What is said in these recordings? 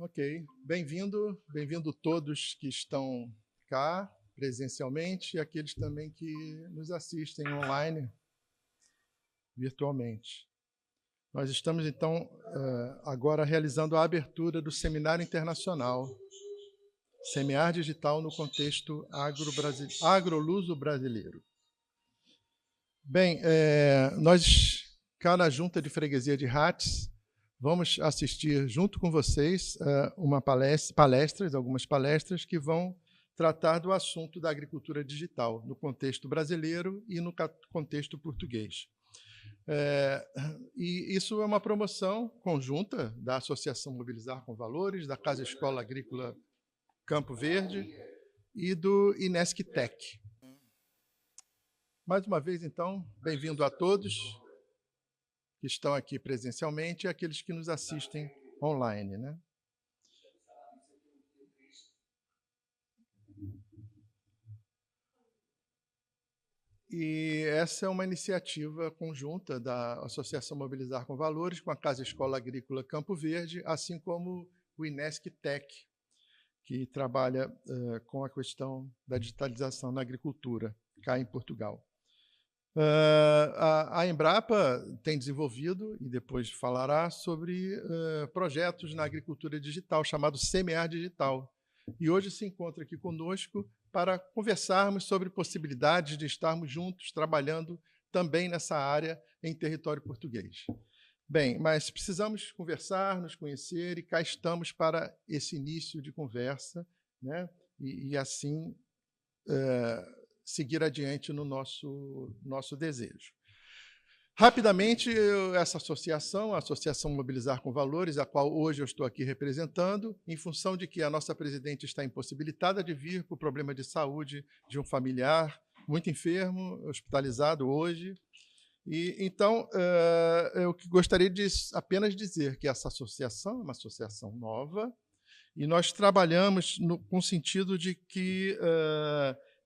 Ok, bem-vindo todos que estão cá presencialmente e aqueles também que nos assistem online, virtualmente. Nós estamos, então, agora realizando a abertura do Seminário Internacional Semear Digital no Contexto Agroluso Brasileiro. Bem, nós, cá na Junta de Freguesia de Rates, vamos assistir junto com vocês algumas palestras que vão tratar do assunto da agricultura digital no contexto brasileiro e no contexto português. E isso é uma promoção conjunta da Associação Mobilizar com Valores, da Casa Escola Agrícola Campo Verde e do Inesctec. Mais uma vez, então, bem-vindo a todos que estão aqui presencialmente e aqueles que nos assistem online, né? E essa é uma iniciativa conjunta da Associação Mobilizar com Valores, com a Casa Escola Agrícola Campo Verde, assim como o Inesctec, que trabalha com a questão da digitalização na agricultura, cá em Portugal. A Embrapa tem desenvolvido, e depois falará, sobre projetos na agricultura digital, chamado Semear Digital. E hoje se encontra aqui conosco para conversarmos sobre possibilidades de estarmos juntos, trabalhando também nessa área em território português. Bem, mas precisamos conversar, nos conhecer, e cá estamos para esse início de conversa, né? E assim seguir adiante no nosso desejo. Rapidamente, essa associação, a Associação Mobilizar com Valores, a qual hoje eu estou aqui representando, em função de que a nossa presidente está impossibilitada de vir por problema de saúde de um familiar muito enfermo, hospitalizado hoje. E então, eu gostaria de apenas dizer que essa associação é uma associação nova e nós trabalhamos com o sentido de que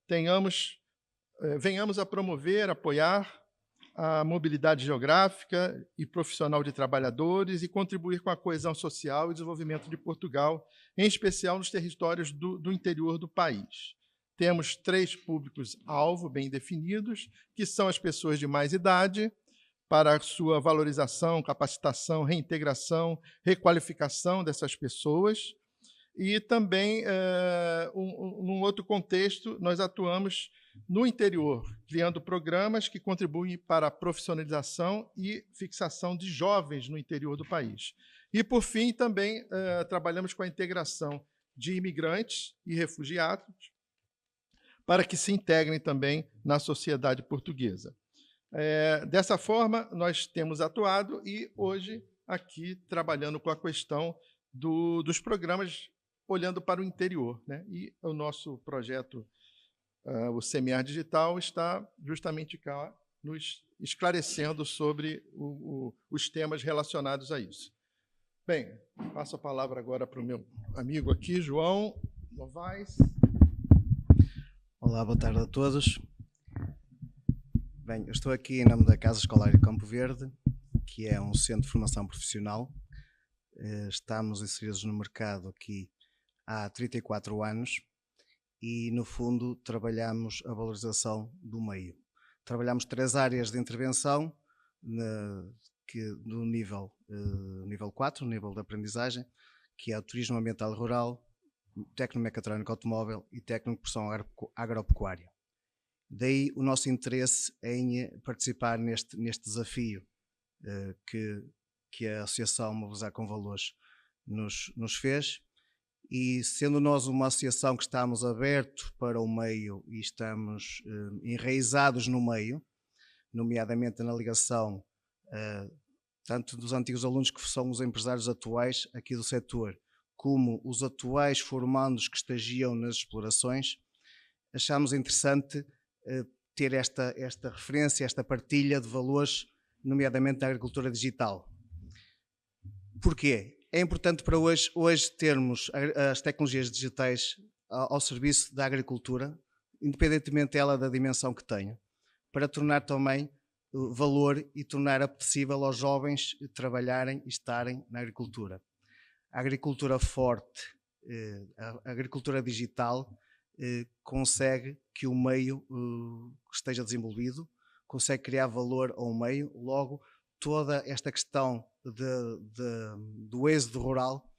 venhamos a promover, apoiar a mobilidade geográfica e profissional de trabalhadores e contribuir com a coesão social e desenvolvimento de Portugal, em especial nos territórios do interior do país. Temos 3 públicos-alvo bem definidos, que são as pessoas de mais idade, para a sua valorização, capacitação, reintegração, requalificação dessas pessoas. E também, num outro contexto, nós atuamos no interior, criando programas que contribuem para a profissionalização e fixação de jovens no interior do país. E, por fim, também trabalhamos com a integração de imigrantes e refugiados para que se integrem também na sociedade portuguesa. Dessa forma, nós temos atuado e, hoje, aqui, trabalhando com a questão dos programas olhando para o interior, né? E o nosso projeto, o Semear Digital, está justamente cá nos esclarecendo sobre os temas relacionados a isso. Bem, passo a palavra agora para o meu amigo aqui, João Novaes. Olá, boa tarde a todos. Bem, eu estou aqui em nome da Casa Escolar de Campo Verde, que é um centro de formação profissional. Estamos inseridos no mercado aqui há 34 anos e, no fundo, trabalhamos a valorização do meio. Trabalhamos 3 áreas de intervenção no nível 4, nível de aprendizagem, que é o turismo ambiental e rural, tecnomecatrónico automóvel e técnico-produção agropecuária. Daí o nosso interesse em participar neste desafio que a Associação Mobilizar com Valores nos fez. E sendo nós uma associação que estamos abertos para o meio e estamos enraizados no meio, nomeadamente na ligação tanto dos antigos alunos que são os empresários atuais aqui do setor, como os atuais formandos que estagiam nas explorações, achamos interessante ter esta referência, esta partilha de valores, nomeadamente na agricultura digital. Porquê? É importante para hoje termos as tecnologias digitais ao serviço da agricultura, independentemente ela da dimensão que tenha, para tornar também valor e tornar apetecível aos jovens trabalharem e estarem na agricultura. a agricultura forte, a agricultura digital, consegue que o meio esteja desenvolvido, consegue criar valor ao meio, logo toda esta questão do êxodo rural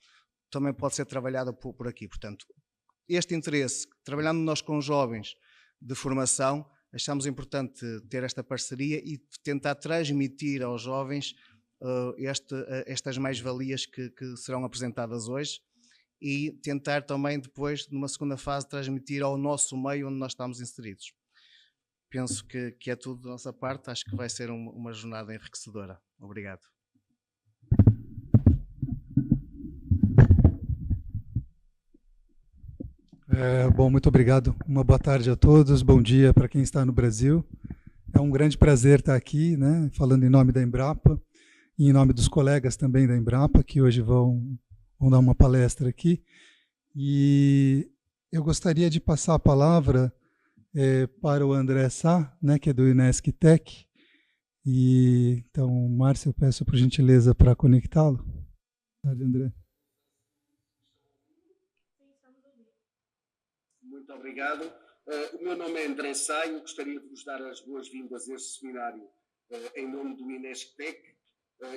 também pode ser trabalhada por aqui. Portanto, este interesse, trabalhando nós com jovens de formação, achamos importante ter esta parceria e tentar transmitir aos jovens estas mais-valias que serão apresentadas hoje e tentar também depois, numa segunda fase, transmitir ao nosso meio onde nós estamos inseridos. Penso que é tudo da nossa parte, acho que vai ser uma jornada enriquecedora. Obrigado. Bom, muito obrigado. Uma boa tarde a todos, bom dia para quem está no Brasil. É um grande prazer estar aqui, né, falando em nome da Embrapa e em nome dos colegas também da Embrapa, que hoje vão dar uma palestra aqui. E eu gostaria de passar a palavra para o André Sá, né, que é do Inesc Tech. E, então, Márcio, eu peço por gentileza para conectá-lo. Boa tarde, André. Muito obrigado. O meu nome é André Sá e eu gostaria de vos dar as boas-vindas a este seminário em nome do Inesc Tech.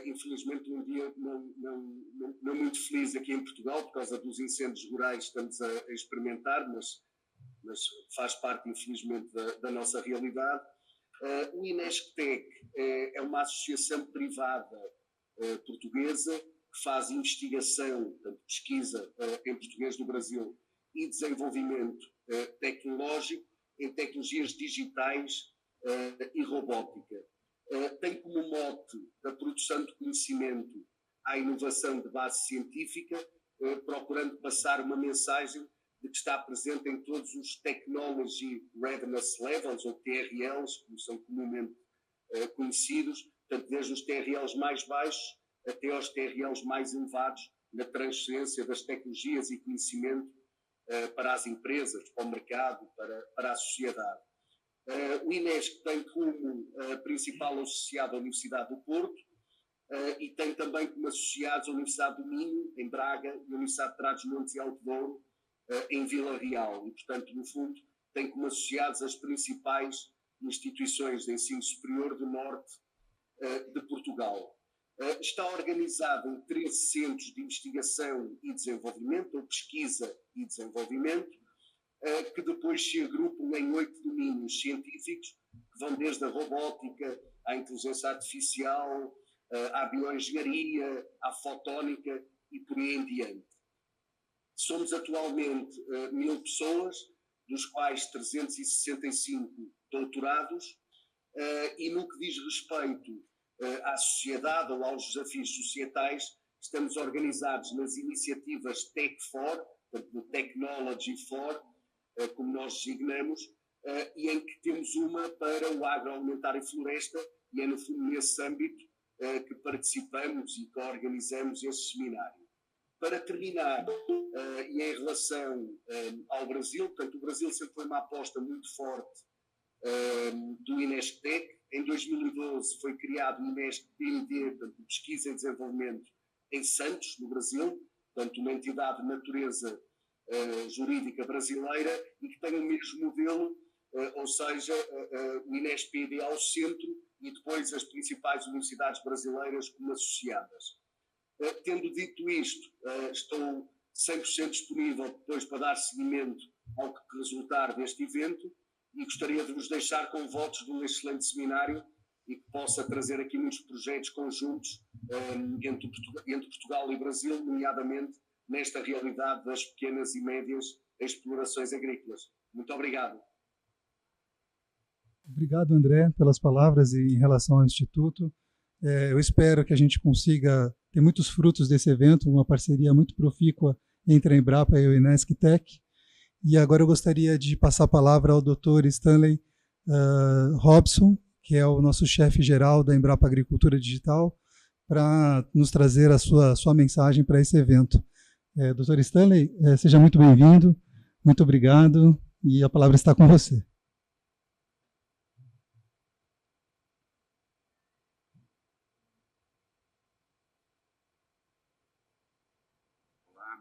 Infelizmente, um dia não muito feliz aqui em Portugal, por causa dos incêndios rurais que estamos a experimentar, mas faz parte, infelizmente, da nossa realidade. O Inesc Tech é uma associação privada portuguesa que faz investigação, portanto, pesquisa em português no Brasil e desenvolvimento tecnológico em tecnologias digitais e robótica. Tem como mote a produção de conhecimento à inovação de base científica, procurando passar uma mensagem de que está presente em todos os Technology Readiness Levels, ou TRLs, como são comumente conhecidos, portanto, desde os TRLs mais baixos até aos TRLs mais elevados, na transferência das tecnologias e conhecimento para as empresas, para o mercado, para a sociedade. O Inesc tem como principal associado a Universidade do Porto e tem também como associados a Universidade do Minho, em Braga, e a Universidade de Trás-os-Montes e Alto Douro, em Vila Real. E, portanto, no fundo, tem como associados as principais instituições de ensino superior do norte de Portugal. Está organizado em 13 centros de investigação e desenvolvimento, ou pesquisa e desenvolvimento, que depois se agrupam em 8 domínios científicos, que vão desde a robótica, à inteligência artificial, à bioengenharia, à fotónica e por aí em diante. Somos atualmente 1000 pessoas, dos quais 365 doutorados, e no que diz respeito à sociedade ou aos desafios societais, estamos organizados nas iniciativas Tech4, portanto, no Technology for, como nós designamos, e em que temos uma para o agroalimentar e floresta, e é no fundo nesse âmbito que participamos e que organizamos este seminário. Para terminar, e em relação ao Brasil, portanto, o Brasil sempre foi uma aposta muito forte do Inesc Tech. Em 2012 foi criado o Inesc PMD, portanto, Pesquisa e Desenvolvimento, em Santos, no Brasil, portanto, uma entidade de natureza jurídica brasileira e que tem o mesmo modelo, ou seja, o Inesc PMD ao centro e depois as principais universidades brasileiras como associadas. Tendo dito isto, estou 100% disponível depois para dar seguimento ao que resultar deste evento e gostaria de vos deixar com votos de um excelente seminário e que possa trazer aqui muitos projetos conjuntos entre Portugal e Brasil, nomeadamente nesta realidade das pequenas e médias explorações agrícolas. Muito obrigado. Obrigado, André, pelas palavras em relação ao Instituto. Eu espero que a gente consiga ter muitos frutos desse evento, uma parceria muito profícua entre a Embrapa e o Inesc Tech. E agora eu gostaria de passar a palavra ao Dr. Stanley Robson, que é o nosso chefe geral da Embrapa Agricultura Digital, para nos trazer a sua mensagem para esse evento. Dr. Stanley, seja muito bem-vindo, muito obrigado, e a palavra está com você.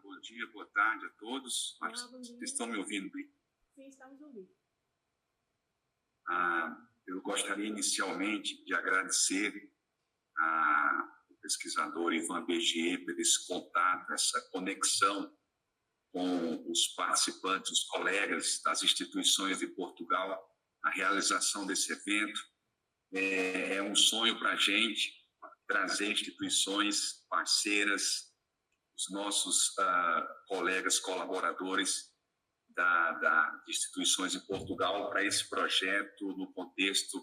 Bom dia, boa tarde a todos. Vocês estão me ouvindo bem? Sim, estamos ouvindo. Eu gostaria inicialmente de agradecer ao pesquisador Ivan Bergier por esse contato, essa conexão com os participantes, os colegas das instituições de Portugal, a realização desse evento. É um sonho para a gente trazer instituições parceiras, os nossos colegas, colaboradores de instituições em Portugal para esse projeto no contexto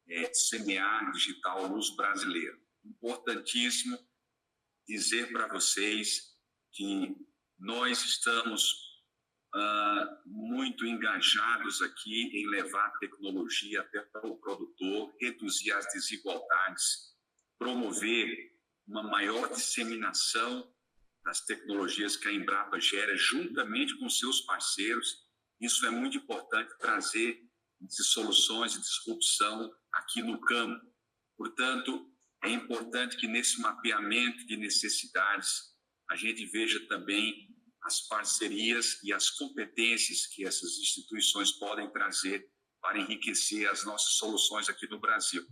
de semear digital luz brasileiro. Importantíssimo dizer para vocês que nós estamos muito engajados aqui em levar tecnologia até para o produtor, reduzir as desigualdades, promover uma maior disseminação das tecnologias que a Embrapa gera juntamente com seus parceiros. Isso é muito importante, trazer soluções de disrupção aqui no campo. Portanto, é importante que nesse mapeamento de necessidades a gente veja também as parcerias e as competências que essas instituições podem trazer para enriquecer as nossas soluções aqui no Brasil.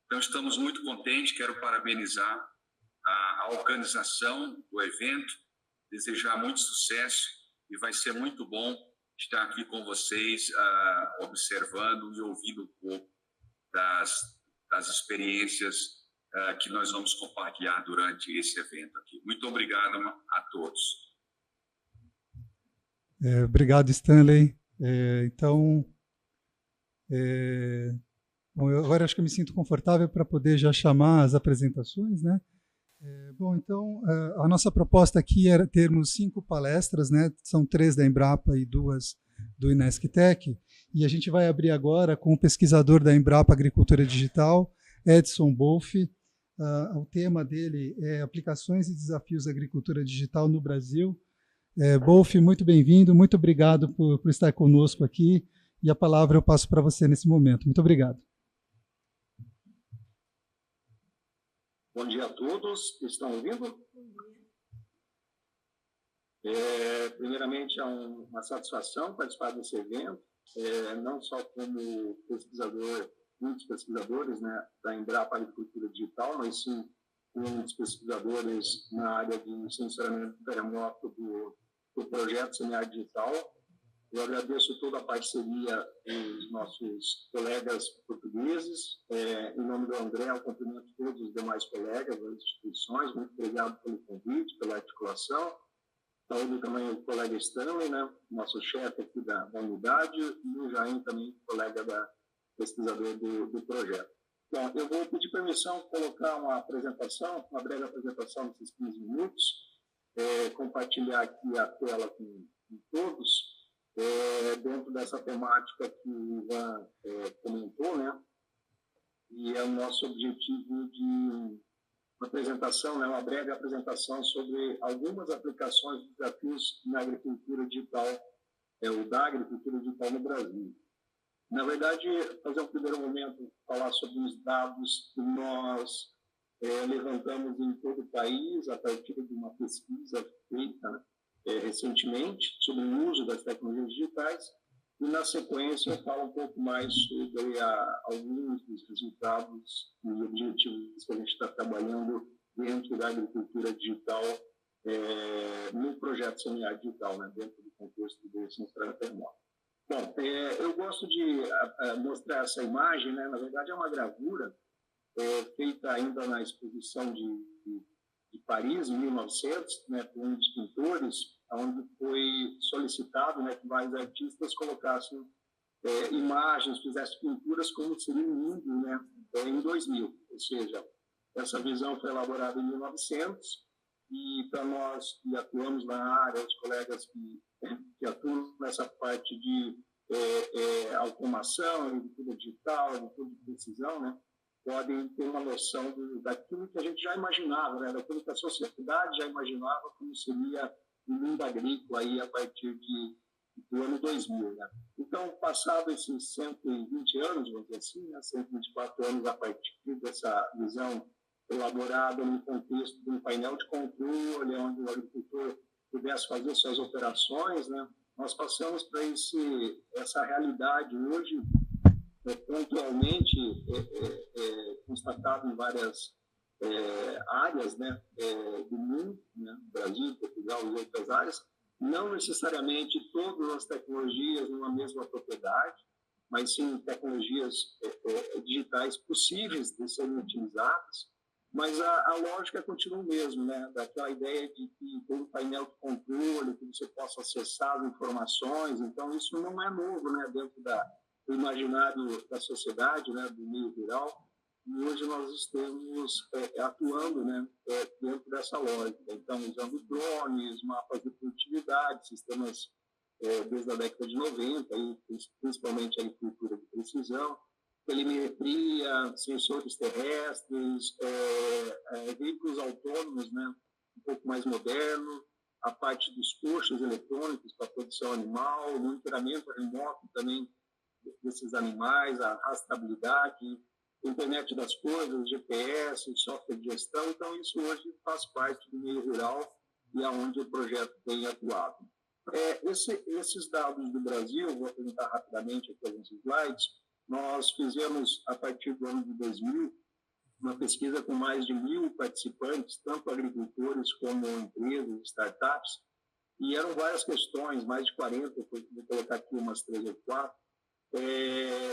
Então, estamos muito contentes, quero parabenizar a organização do evento, desejar muito sucesso e vai ser muito bom estar aqui com vocês, observando e ouvindo um pouco das experiências que nós vamos compartilhar durante esse evento aqui. Muito obrigado a todos. Obrigado, Stanley. Bom, agora acho que eu me sinto confortável para poder já chamar as apresentações, né? Bom, então, a nossa proposta aqui era termos 5 palestras, né? São 3 da Embrapa e 2 do INESC-TEC, e a gente vai abrir agora com o pesquisador da Embrapa Agricultura Digital, Edson Bolfi. O tema dele é Aplicações e Desafios da Agricultura Digital no Brasil. Bolfi, muito bem-vindo, muito obrigado por estar conosco aqui, e a palavra eu passo para você nesse momento. Muito obrigado. Bom dia a todos, estão ouvindo? Primeiramente, é uma satisfação participar desse evento, não só como pesquisador, muitos pesquisadores, né, da Embrapa Agricultura Digital, mas sim muitos pesquisadores na área de sensoramento remoto do projeto Semear Digital. Eu agradeço toda a parceria dos nossos colegas portugueses. Em nome do André, eu cumprimento todos os demais colegas das instituições. Muito obrigado pelo convite, pela articulação. Saúdo também o colega Stanley, né, nosso chefe aqui da unidade, e o Jair também, colega pesquisador do projeto. Bom, eu vou pedir permissão de colocar uma breve apresentação nesses 15 minutos, compartilhar aqui a tela com todos. Dentro dessa temática que o Ivan comentou, né? E é o nosso objetivo de uma apresentação, né? Uma breve apresentação sobre algumas aplicações e desafios na agricultura digital, da agricultura digital no Brasil. Na verdade, fazer um primeiro momento, falar sobre os dados que nós levantamos em todo o país, a partir de uma pesquisa feita, né, recentemente, sobre o uso das tecnologias digitais, e, na sequência, eu falo um pouco mais sobre alguns dos resultados e objetivos que a gente está trabalhando dentro da agricultura digital, no projeto Semear Digital, né, dentro do contexto do sensoramento remoto. Bom, eu gosto de mostrar essa imagem, né, na verdade é uma gravura feita ainda na exposição de Paris, em 1900, né, por um dos pintores, onde foi solicitado, né, que vários artistas colocassem imagens, fizessem pinturas como seria o mundo, né, em 2000. Ou seja, essa visão foi elaborada em 1900, e para nós que atuamos na área, os colegas que atuam nessa parte de automação, agricultura digital, agricultura de precisão, né, podem ter uma noção daquilo que a gente já imaginava, né, daquilo que a sociedade já imaginava como seria o mundo agrícola aí a partir do ano 2000. Né? Então, passado esses 120 anos, vamos dizer assim, né, 124 anos a partir dessa visão elaborada no contexto de um painel de controle, onde o agricultor pudesse fazer suas operações, né? Nós passamos para essa realidade hoje, pontualmente constatado em várias áreas, né, do mundo, né, Brasil, Portugal e outras áreas, não necessariamente todas as tecnologias numa mesma propriedade, mas sim tecnologias digitais possíveis de serem utilizadas, mas a lógica continua o mesmo, né, daquela ideia de que tem um painel de controle, que você possa acessar as informações, então isso não é novo, né, dentro do imaginário da sociedade, né, do meio rural, e hoje nós estamos atuando, né, dentro dessa lógica. Então, usando drones, mapas de produtividade, sistemas desde a década de 90, aí, principalmente a agricultura de precisão, telemetria, sensores terrestres, veículos autônomos, né, um pouco mais moderno, a parte dos coxos eletrônicos para a produção animal, monitoramento remoto também desses animais, a rastreabilidade, internet das coisas, GPS, software de gestão. Então, isso hoje faz parte do meio rural e aonde o projeto tem atuado. Esses dados do Brasil, vou apresentar rapidamente aqui alguns slides, nós fizemos, a partir do ano de 2000, uma pesquisa com mais de 1.000 participantes, tanto agricultores como empresas, startups, e eram várias questões, mais de 40, vou colocar aqui umas 3 ou 4,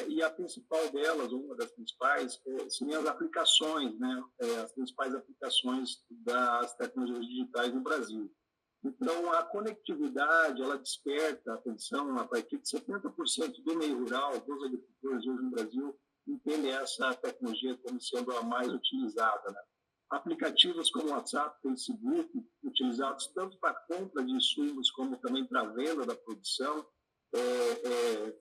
e a principal delas, uma das principais, seriam as aplicações, né, as principais aplicações das tecnologias digitais no Brasil. Então, a conectividade, ela desperta a atenção a partir de 70% do meio rural, dos agricultores hoje no Brasil, entendem essa tecnologia como sendo a mais utilizada, né? Aplicativos como WhatsApp, Facebook, utilizados tanto para compra de insumos como também para a venda da produção,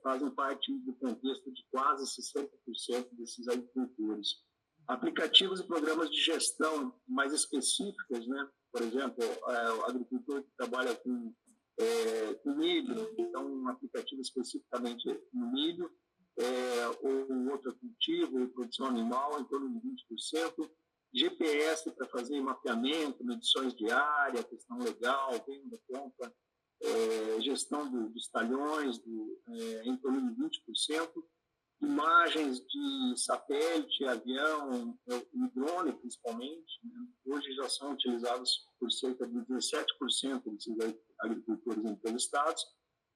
fazem parte do contexto de quase 60% desses agricultores. Aplicativos e programas de gestão mais específicos, né? Por exemplo, o agricultor que trabalha com milho, então um aplicativo especificamente no milho, ou outro cultivo, produção animal, em torno de 20%. GPS para fazer mapeamento, medições de área, questão legal, venda, compra, gestão dos talhões, em torno de 20%. Imagens de satélite, avião e drone, principalmente, né? Hoje já são utilizados por cerca de 17% desses agricultores entrevistados,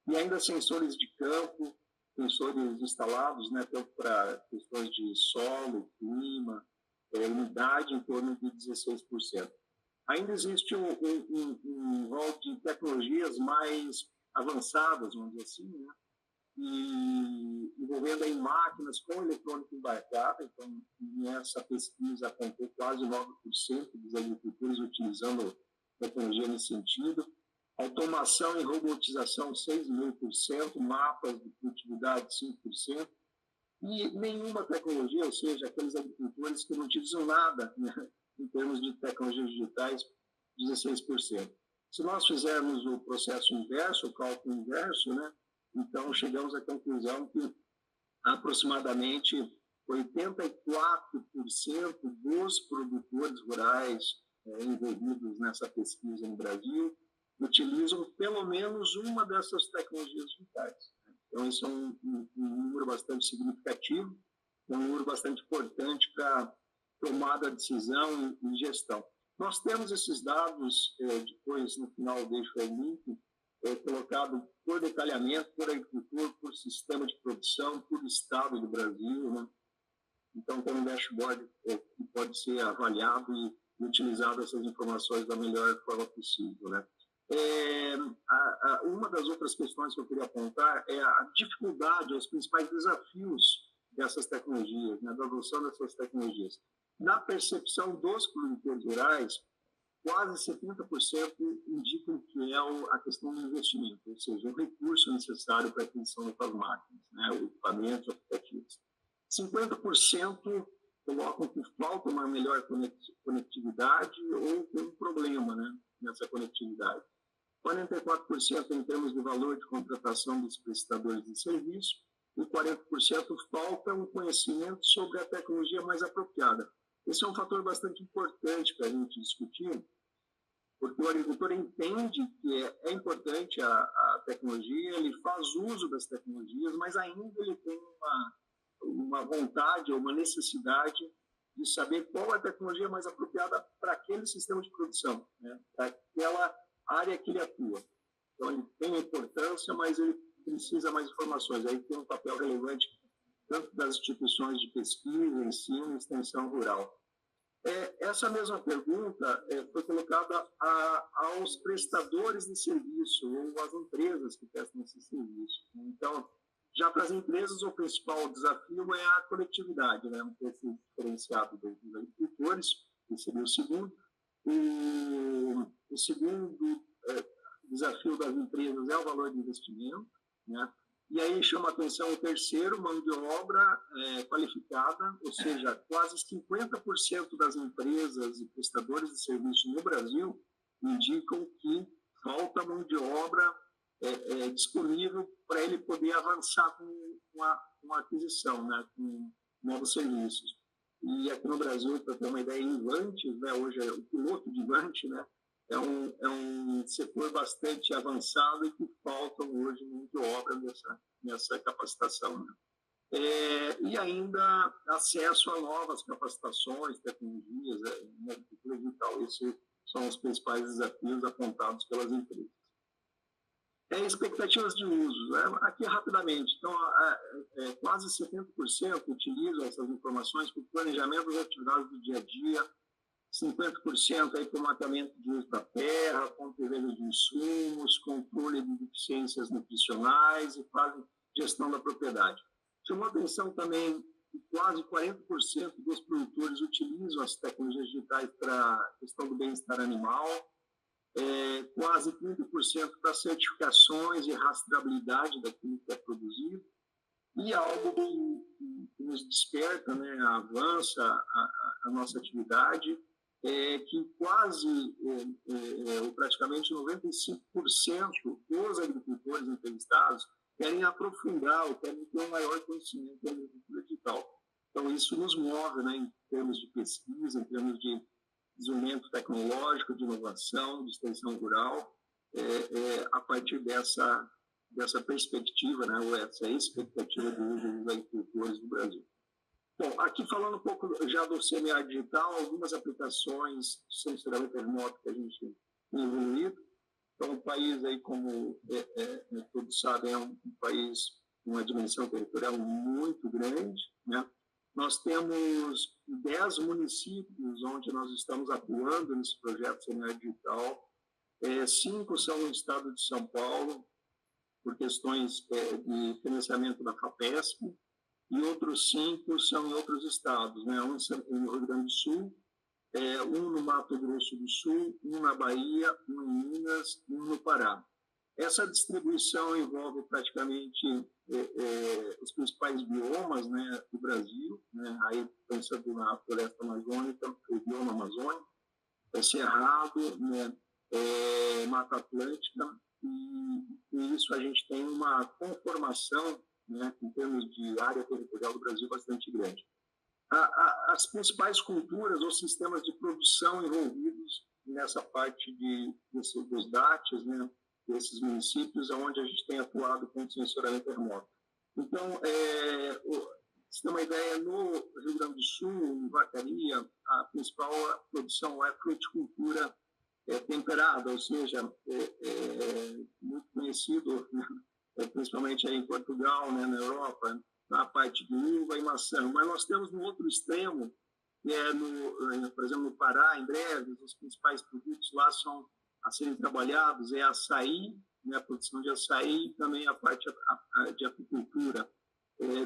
e ainda sensores de campo, sensores instalados, né, tanto para questões de solo, clima, umidade, em torno de 16%. Ainda existe um rol de tecnologias mais avançadas, vamos dizer assim, né? E envolvendo aí máquinas com eletrônica embarcada. Então, nessa pesquisa apontou quase 9% dos agricultores utilizando tecnologia nesse sentido. Automação e robotização, 6,5%, mapas de produtividade, 5%, e nenhuma tecnologia, ou seja, aqueles agricultores que não utilizam nada, né, em termos de tecnologias digitais, 16%. Se nós fizermos o processo inverso, o cálculo inverso, né, então chegamos à conclusão que aproximadamente 84% dos produtores rurais envolvidos nessa pesquisa no Brasil utilizam pelo menos uma dessas tecnologias digitais. Então, isso é um número bastante significativo, um número bastante importante para tomada de decisão e gestão. Nós temos esses dados, depois, no final, deixo aí o link, colocado por detalhamento, por agricultor, por sistema de produção, por estado do Brasil, né? Então, tem um dashboard que pode ser avaliado e utilizado essas informações da melhor forma possível, né? Uma das outras questões que eu queria apontar é a dificuldade, os principais desafios dessas tecnologias, né, da adoção dessas tecnologias. Na percepção dos produtores rurais, quase 70% indicam que é a questão do investimento, ou seja, o recurso necessário para a aquisição dessas máquinas, né, o equipamento, aplicativos. 50% colocam que falta uma melhor conectividade ou tem um problema, né, nessa conectividade. 44% em termos de valor de contratação dos prestadores de serviço e 40% falta um conhecimento sobre a tecnologia mais apropriada. Esse é um fator bastante importante para a gente discutir, porque o agricultor entende que é importante a tecnologia, ele faz uso das tecnologias, mas ainda ele tem uma vontade ou uma necessidade de saber qual é a tecnologia mais apropriada para aquele sistema de produção, né? Para aquela área que ele atua. Então, ele tem importância, mas ele precisa mais informações. Aí tem um papel relevante tanto das instituições de pesquisa, ensino e extensão rural. Essa mesma pergunta foi colocada aos prestadores de serviço ou às empresas que prestam esse serviço. Então, já para as empresas, o principal desafio é a coletividade, né? Um perfil diferenciado dos agricultores, que seria o segundo. O segundo desafio das empresas é o valor de investimento, né? E aí chama a atenção o terceiro, mão de obra qualificada, ou seja, quase 50% das empresas e prestadores de serviço no Brasil indicam que falta mão de obra disponível para ele poder avançar com a aquisição, né, com novos serviços. E aqui no Brasil, para ter uma ideia, em Vantes, né, hoje é o piloto de Vantes, né, é um setor bastante avançado e que faltam hoje mão de obra nessa capacitação, né? E ainda acesso a novas capacitações, tecnologias, na agricultura digital. Esses são os principais desafios apontados pelas empresas. Expectativas de uso, né? Aqui rapidamente. Então, quase 70% utilizam essas informações para o planejamento das atividades do dia a dia, 50% aí para o mapeamento de uso da terra, compra e venda de insumos, controle de deficiências nutricionais e fazem gestão da propriedade. Chamou atenção também que quase 40% dos produtores utilizam as tecnologias digitais para a questão do bem-estar animal, quase 30% para certificações e rastreabilidade daquilo que é produzido, e algo que nos desperta, né, avança a nossa atividade, que quase, ou praticamente 95% dos agricultores entrevistados querem aprofundar ou querem ter um maior conhecimento da agricultura digital. Então, isso nos move, né, em termos de pesquisa, em termos de desenvolvimento tecnológico, de inovação, de extensão rural, a partir dessa perspectiva, né, ou essa expectativa do uso dos agricultores do Brasil. Bom, aqui falando um pouco já do CMA digital, algumas aplicações de sensoramento remoto que a gente tem evoluído. Então, o país, aí, como todos sabem, é um país com uma dimensão territorial muito grande, né? Nós temos 10 municípios onde nós estamos atuando nesse projeto CMA digital. 5 são no estado de São Paulo, por questões de financiamento da FAPESP, e outros 5 são em outros estados, né? Um no Rio Grande do Sul, um no Mato Grosso do Sul, um na Bahia, um em Minas, um no Pará. Essa distribuição envolve praticamente os principais biomas, né, do Brasil, né? Aí pensando na floresta amazônica, o bioma amazônico, cerrado, né, Mata Atlântica, e isso a gente tem uma conformação, né, em termos de área territorial do Brasil bastante grande. As principais culturas ou sistemas de produção envolvidos nessa parte dos DATs, né, desses municípios, onde a gente tem atuado com o sensoramento remoto. Então, você tem uma ideia, no Rio Grande do Sul, em Vacaria, a principal produção é fruticultura temperada, ou seja, muito conhecido, né, principalmente aí em Portugal, né, na Europa, na parte de uva e maçã. Mas nós temos no outro extremo, que por exemplo, no Pará, em breve, os principais produtos lá são a serem trabalhados, açaí, né, a produção de açaí, e também a parte de apicultura.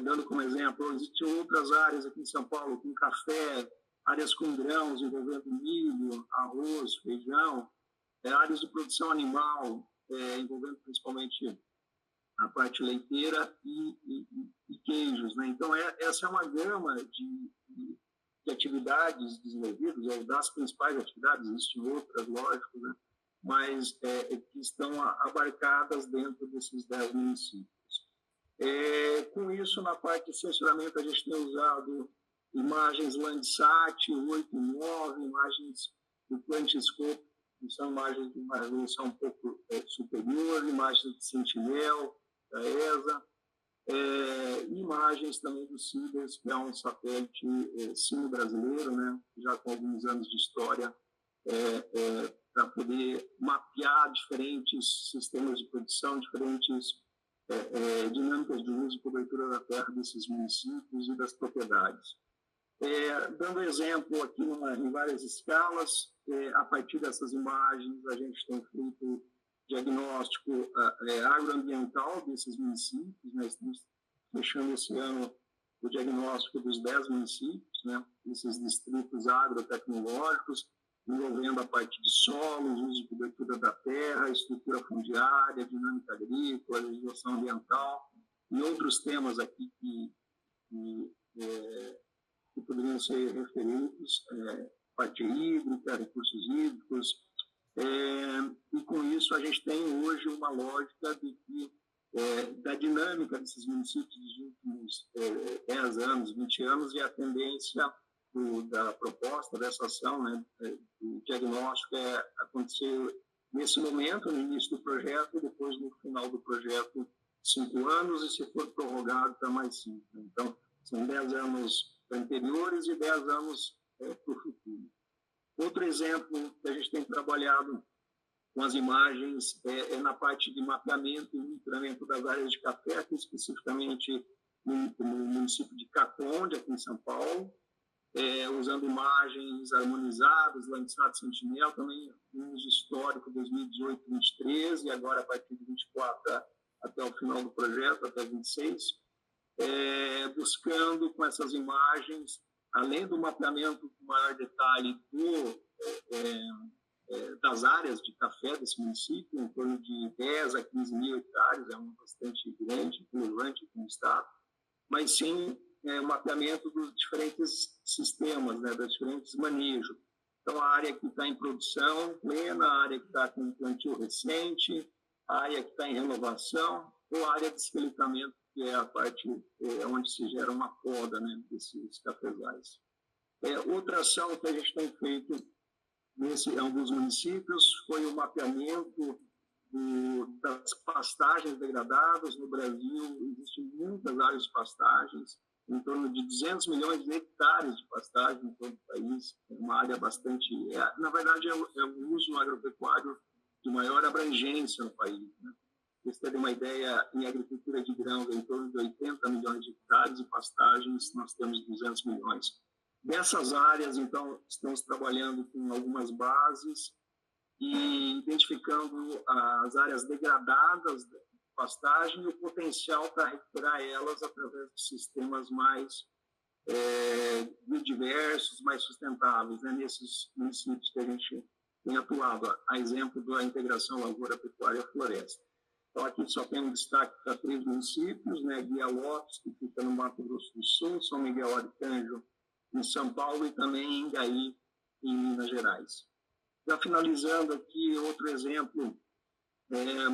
Dando como exemplo, existem outras áreas aqui em São Paulo, com café, áreas com grãos envolvendo milho, arroz, feijão, áreas de produção animal, envolvendo principalmente a parte leiteira e queijos, né? Então, essa é uma gama de atividades desenvolvidas, ou das principais atividades, existem outras, lógico, né? Mas que estão abarcadas dentro desses 10 municípios. Com isso, na parte de censuramento, a gente tem usado imagens Landsat 8 e 9, imagens do PlantScope são imagens de uma resolução um pouco superior, imagens de Sentinel, da ESA, imagens também do CIDES, que é um satélite sino-brasileiro, né, já com alguns anos de história, para poder mapear diferentes sistemas de produção, diferentes dinâmicas de uso e cobertura da terra desses municípios e das propriedades. Dando exemplo aqui em várias escalas, a partir dessas imagens a gente tem feito diagnóstico agroambiental desses municípios, né? Estamos fechando esse ano o diagnóstico dos 10 municípios, né? Esses distritos agrotecnológicos, envolvendo a parte de solos, uso e cobertura da terra, estrutura fundiária, dinâmica agrícola, legislação ambiental e outros temas aqui que poderiam ser referidos, parte hídrica, recursos hídricos, e com isso a gente tem hoje uma lógica de que, da dinâmica desses municípios dos últimos 10 anos, 20 anos, e a tendência da proposta, dessa ação, né, do diagnóstico acontecer nesse momento, no início do projeto, e depois no final do projeto, 5 anos, e se for prorrogado para mais 5. Então, são 10 anos anteriores e 10 anos para o futuro. Outro exemplo que a gente tem trabalhado com as imagens é na parte de mapeamento e monitoramento das áreas de café, aqui especificamente no município de Caconde, aqui em São Paulo, usando imagens harmonizadas, Landsat Sentinel, também um uso histórico 2018-2013, e agora a partir de 24 até o final do projeto, até 26, buscando com essas imagens, além do mapeamento com maior detalhe das áreas de café desse município, em torno de 10 a 15 mil hectares, é bastante grande, relevante no estado, mas sim o mapeamento dos diferentes sistemas, né, dos diferentes manejos. Então, a área que está em produção plena, a área que está com plantio recente, a área que está em renovação, ou a área de esqueletamento, que é a parte onde se gera uma poda, né, desses cafezais. Outra ação que a gente tem feito em alguns municípios foi o mapeamento das pastagens degradadas. No Brasil, existem muitas áreas de pastagens, em torno de 200 milhões de hectares de pastagem em todo o país, uma área bastante... na verdade, é o uso agropecuário de maior abrangência no país, né? Para vocês terem uma ideia, em agricultura de grãos, em torno de 80 milhões de hectares e pastagens, nós temos 200 milhões. Dessas áreas, então, estamos trabalhando com algumas bases e identificando as áreas degradadas de pastagem e o potencial para recuperar elas através de sistemas mais biodiversos, mais sustentáveis, né, nesses municípios que a gente tem atuado, a exemplo da integração lavoura-pecuária-floresta. Então, aqui só tem um destaque para 3 municípios, né, Guia Lopes, que fica no Mato Grosso do Sul, São Miguel Arcanjo, em São Paulo, e também em Ingaí, em Minas Gerais. Já finalizando aqui, outro exemplo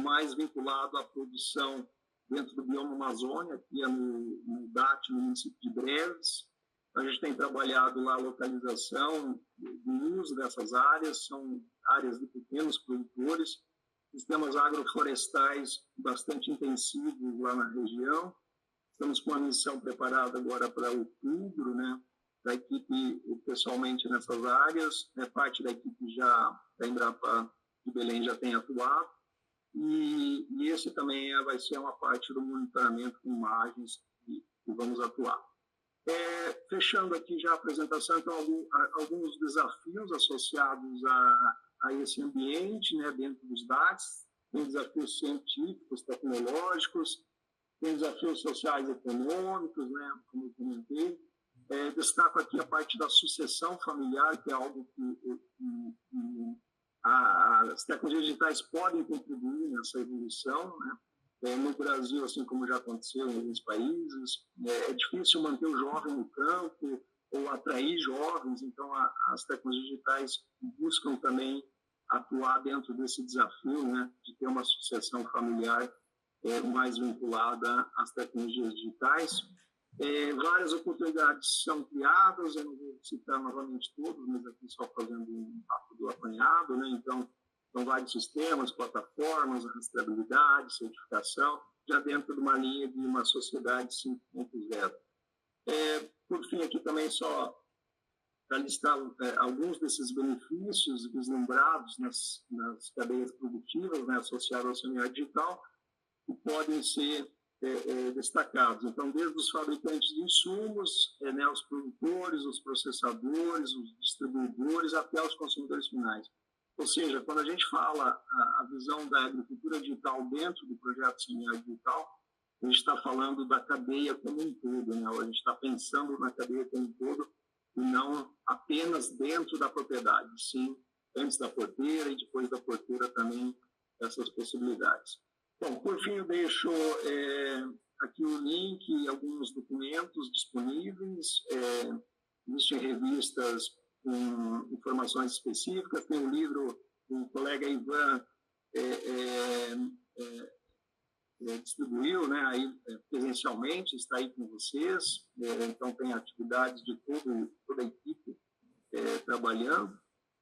mais vinculado à produção dentro do bioma Amazônia, aqui no DAT, no município de Breves. A gente tem trabalhado lá a localização do uso dessas áreas, são áreas de pequenos produtores, sistemas agroflorestais bastante intensivos lá na região. Estamos com uma missão preparada agora para outubro, né, da equipe pessoalmente nessas áreas, parte da equipe já da Embrapa de Belém já tem atuado, e esse também vai ser uma parte do monitoramento com imagens que vamos atuar. Fechando aqui já a apresentação, então, alguns desafios associados a esse ambiente, né, dentro dos DATs. Tem desafios científicos, tecnológicos, tem desafios sociais e econômicos, né, como eu comentei. Destaco aqui a parte da sucessão familiar, que é algo que as tecnologias digitais podem contribuir nessa evolução, né? No Brasil, assim como já aconteceu em alguns países, é difícil manter o jovem no campo ou atrair jovens, então as tecnologias digitais buscam também atuar dentro desse desafio, né, de ter uma sucessão familiar mais vinculada às tecnologias digitais. Várias oportunidades são criadas, eu não vou citar novamente todas, mas aqui só fazendo um rápido apanhado, né? Então, São vários sistemas, plataformas, rastreabilidade, certificação, já dentro de uma linha de uma sociedade 5.0. Por fim, aqui também só para listar alguns desses benefícios vislumbrados nas cadeias produtivas, né, associadas ao semiárido digital, que podem ser destacados. Então, desde os fabricantes de insumos, né, os produtores, os processadores, os distribuidores, até os consumidores finais. Ou seja, quando a gente fala a visão da agricultura digital dentro do projeto Semiárido Digital, a gente está falando da cadeia como um todo, né? A gente está pensando na cadeia como um todo e não apenas dentro da propriedade, sim, antes da porteira e depois da porteira também essas possibilidades. Bom, por fim, eu deixo aqui o link e alguns documentos disponíveis. Existem revistas com informações específicas. Tem um livro que o colega Ivan distribuiu, né, aí, presencialmente, está aí com vocês. Então, tem atividades de toda a equipe trabalhando.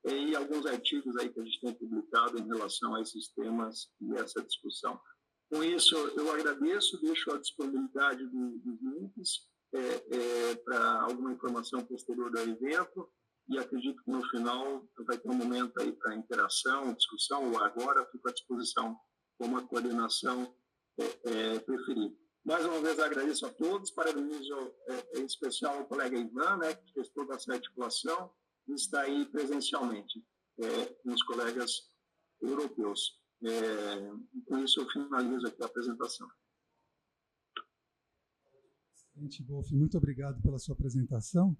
E alguns artigos aí que a gente tem publicado em relação a esses temas e essa discussão. Com isso, eu agradeço, deixo a disponibilidade dos links para alguma informação posterior do evento e acredito que no final vai ter um momento aí para interação, discussão, ou agora fico à disposição como a coordenação preferir. Mais uma vez agradeço a todos, parabenizo em especial ao colega Ivan, né, que fez toda essa articulação, e está aí presencialmente com os colegas europeus. Com isso eu finalizo aqui a apresentação. Presidente Wolff, muito obrigado pela sua apresentação.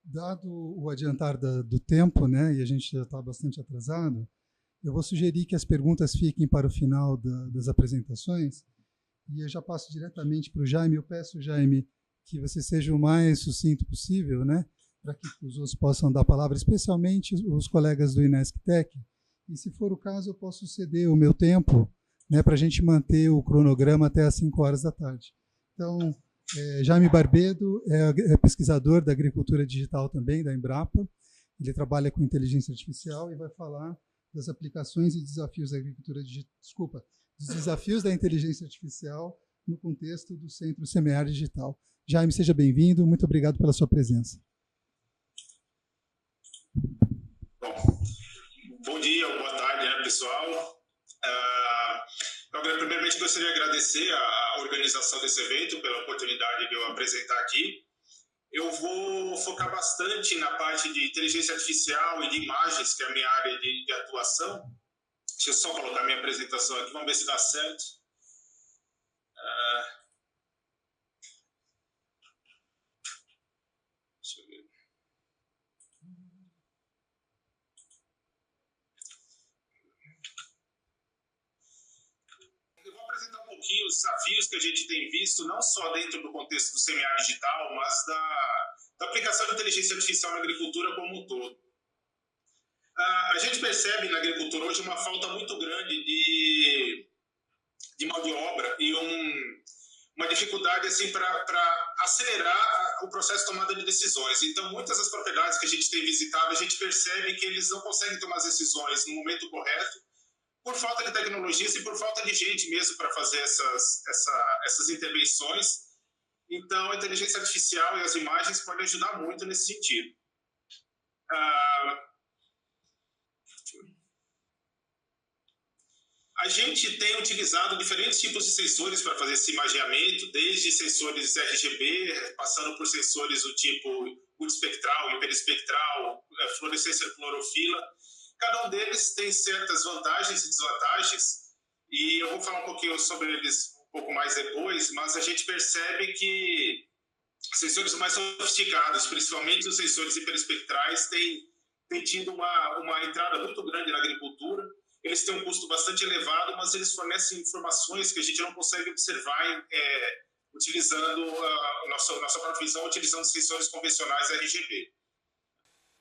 Dado o adiantar do tempo, né, e a gente já está bastante atrasado, eu vou sugerir que as perguntas fiquem para o final das apresentações, e eu já passo diretamente para o Jaime. Eu peço, Jaime, que você seja o mais sucinto possível, né, para que os outros possam dar a palavra, especialmente os colegas do INESC-TEC, e se for o caso, eu posso ceder o meu tempo, né, para a gente manter o cronograma até às 5 horas da tarde. Então, Jaime Barbedo é pesquisador da agricultura digital também, da Embrapa. Ele trabalha com inteligência artificial e vai falar das aplicações e desafios da agricultura digital, dos desafios da inteligência artificial no contexto do Centro Semiárido Digital. Jaime, seja bem-vindo, muito obrigado pela sua presença. Bom dia ou boa tarde, né, pessoal? Primeiramente, gostaria de agradecer a organização desse evento pela oportunidade de eu apresentar aqui. Eu vou focar bastante na parte de inteligência artificial e de imagens, que é a minha área de atuação. Deixa eu só colocar minha apresentação aqui, vamos ver se dá certo. Deixa eu ver. Eu vou apresentar um pouquinho os desafios que a gente tem visto, não só dentro do contexto do semiárido digital, mas da aplicação da inteligência artificial na agricultura como um todo. A gente percebe na agricultura hoje uma falta muito grande de mão de obra e uma dificuldade assim, para acelerar o processo de tomada de decisões. Então, muitas das propriedades que a gente tem visitado, a gente percebe que eles não conseguem tomar as decisões no momento correto, por falta de tecnologias e por falta de gente mesmo para fazer essas intervenções. Então, a inteligência artificial e as imagens podem ajudar muito nesse sentido. A gente tem utilizado diferentes tipos de sensores para fazer esse imageamento, desde sensores RGB, passando por sensores do tipo multiespectral, hiperespectral, fluorescência clorofila. Cada um deles tem certas vantagens e desvantagens, e eu vou falar um pouquinho sobre eles um pouco mais depois, mas a gente percebe que sensores mais sofisticados, principalmente os sensores hiperespectrais, têm tido uma entrada muito grande na agricultura. Eles têm um custo bastante elevado, mas eles fornecem informações que a gente não consegue observar utilizando a nossa própria visão, utilizando sensores convencionais RGB.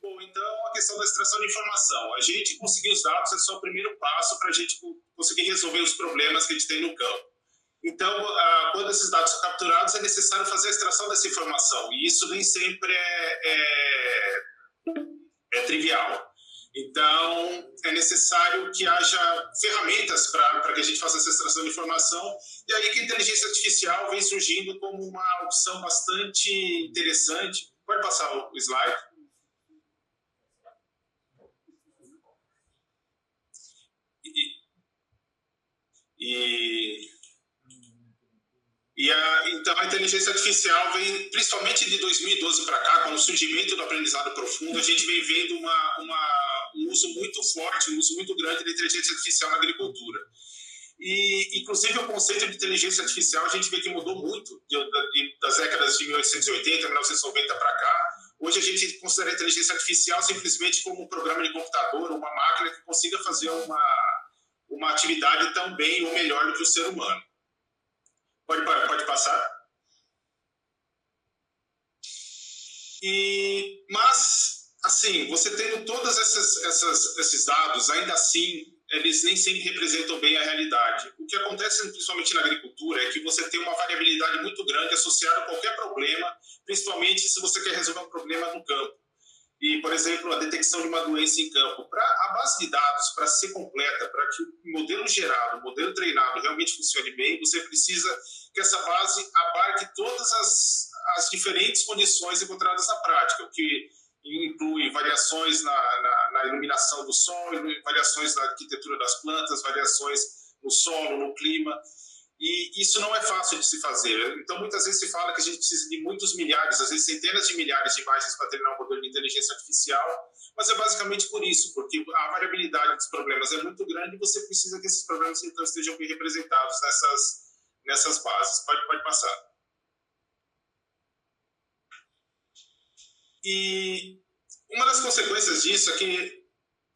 Bom, então, a questão da extração de informação. A gente conseguir os dados é só o primeiro passo para a gente conseguir resolver os problemas que a gente tem no campo. Então, quando esses dados são capturados, é necessário fazer a extração dessa informação, e isso nem sempre é trivial. Então, é necessário que haja ferramentas para que a gente faça essa extração de informação, e aí que a inteligência artificial vem surgindo como uma opção bastante interessante. Pode passar o slide. Então, a inteligência artificial vem, principalmente de 2012 para cá, com o surgimento do aprendizado profundo, a gente vem vendo um uso muito forte, um uso muito grande da inteligência artificial na agricultura. E, inclusive, o conceito de inteligência artificial a gente vê que mudou muito das décadas de 1880, 1990 para cá. Hoje a gente considera a inteligência artificial simplesmente como um programa de computador, uma máquina que consiga fazer uma atividade tão bem ou melhor do que o ser humano. Pode passar. Mas, assim, você tendo todos esses dados, ainda assim, eles nem sempre representam bem a realidade. O que acontece, principalmente na agricultura, é que você tem uma variabilidade muito grande associada a qualquer problema, principalmente se você quer resolver um problema no campo. E, por exemplo, a detecção de uma doença em campo. A base de dados, para ser completa, para que o modelo gerado, o modelo treinado realmente funcione bem, você precisa que essa base abarque todas as diferentes condições encontradas na prática, o que inclui variações na iluminação do solo, variações na arquitetura das plantas, variações no solo, no clima. E isso não é fácil de se fazer. Então, muitas vezes se fala que a gente precisa de muitos milhares, às vezes centenas de milhares de imagens para treinar um modelo de inteligência artificial, mas é basicamente por isso, porque a variabilidade dos problemas é muito grande e você precisa que esses problemas então estejam bem representados nessas bases. Pode passar. E uma das consequências disso é que,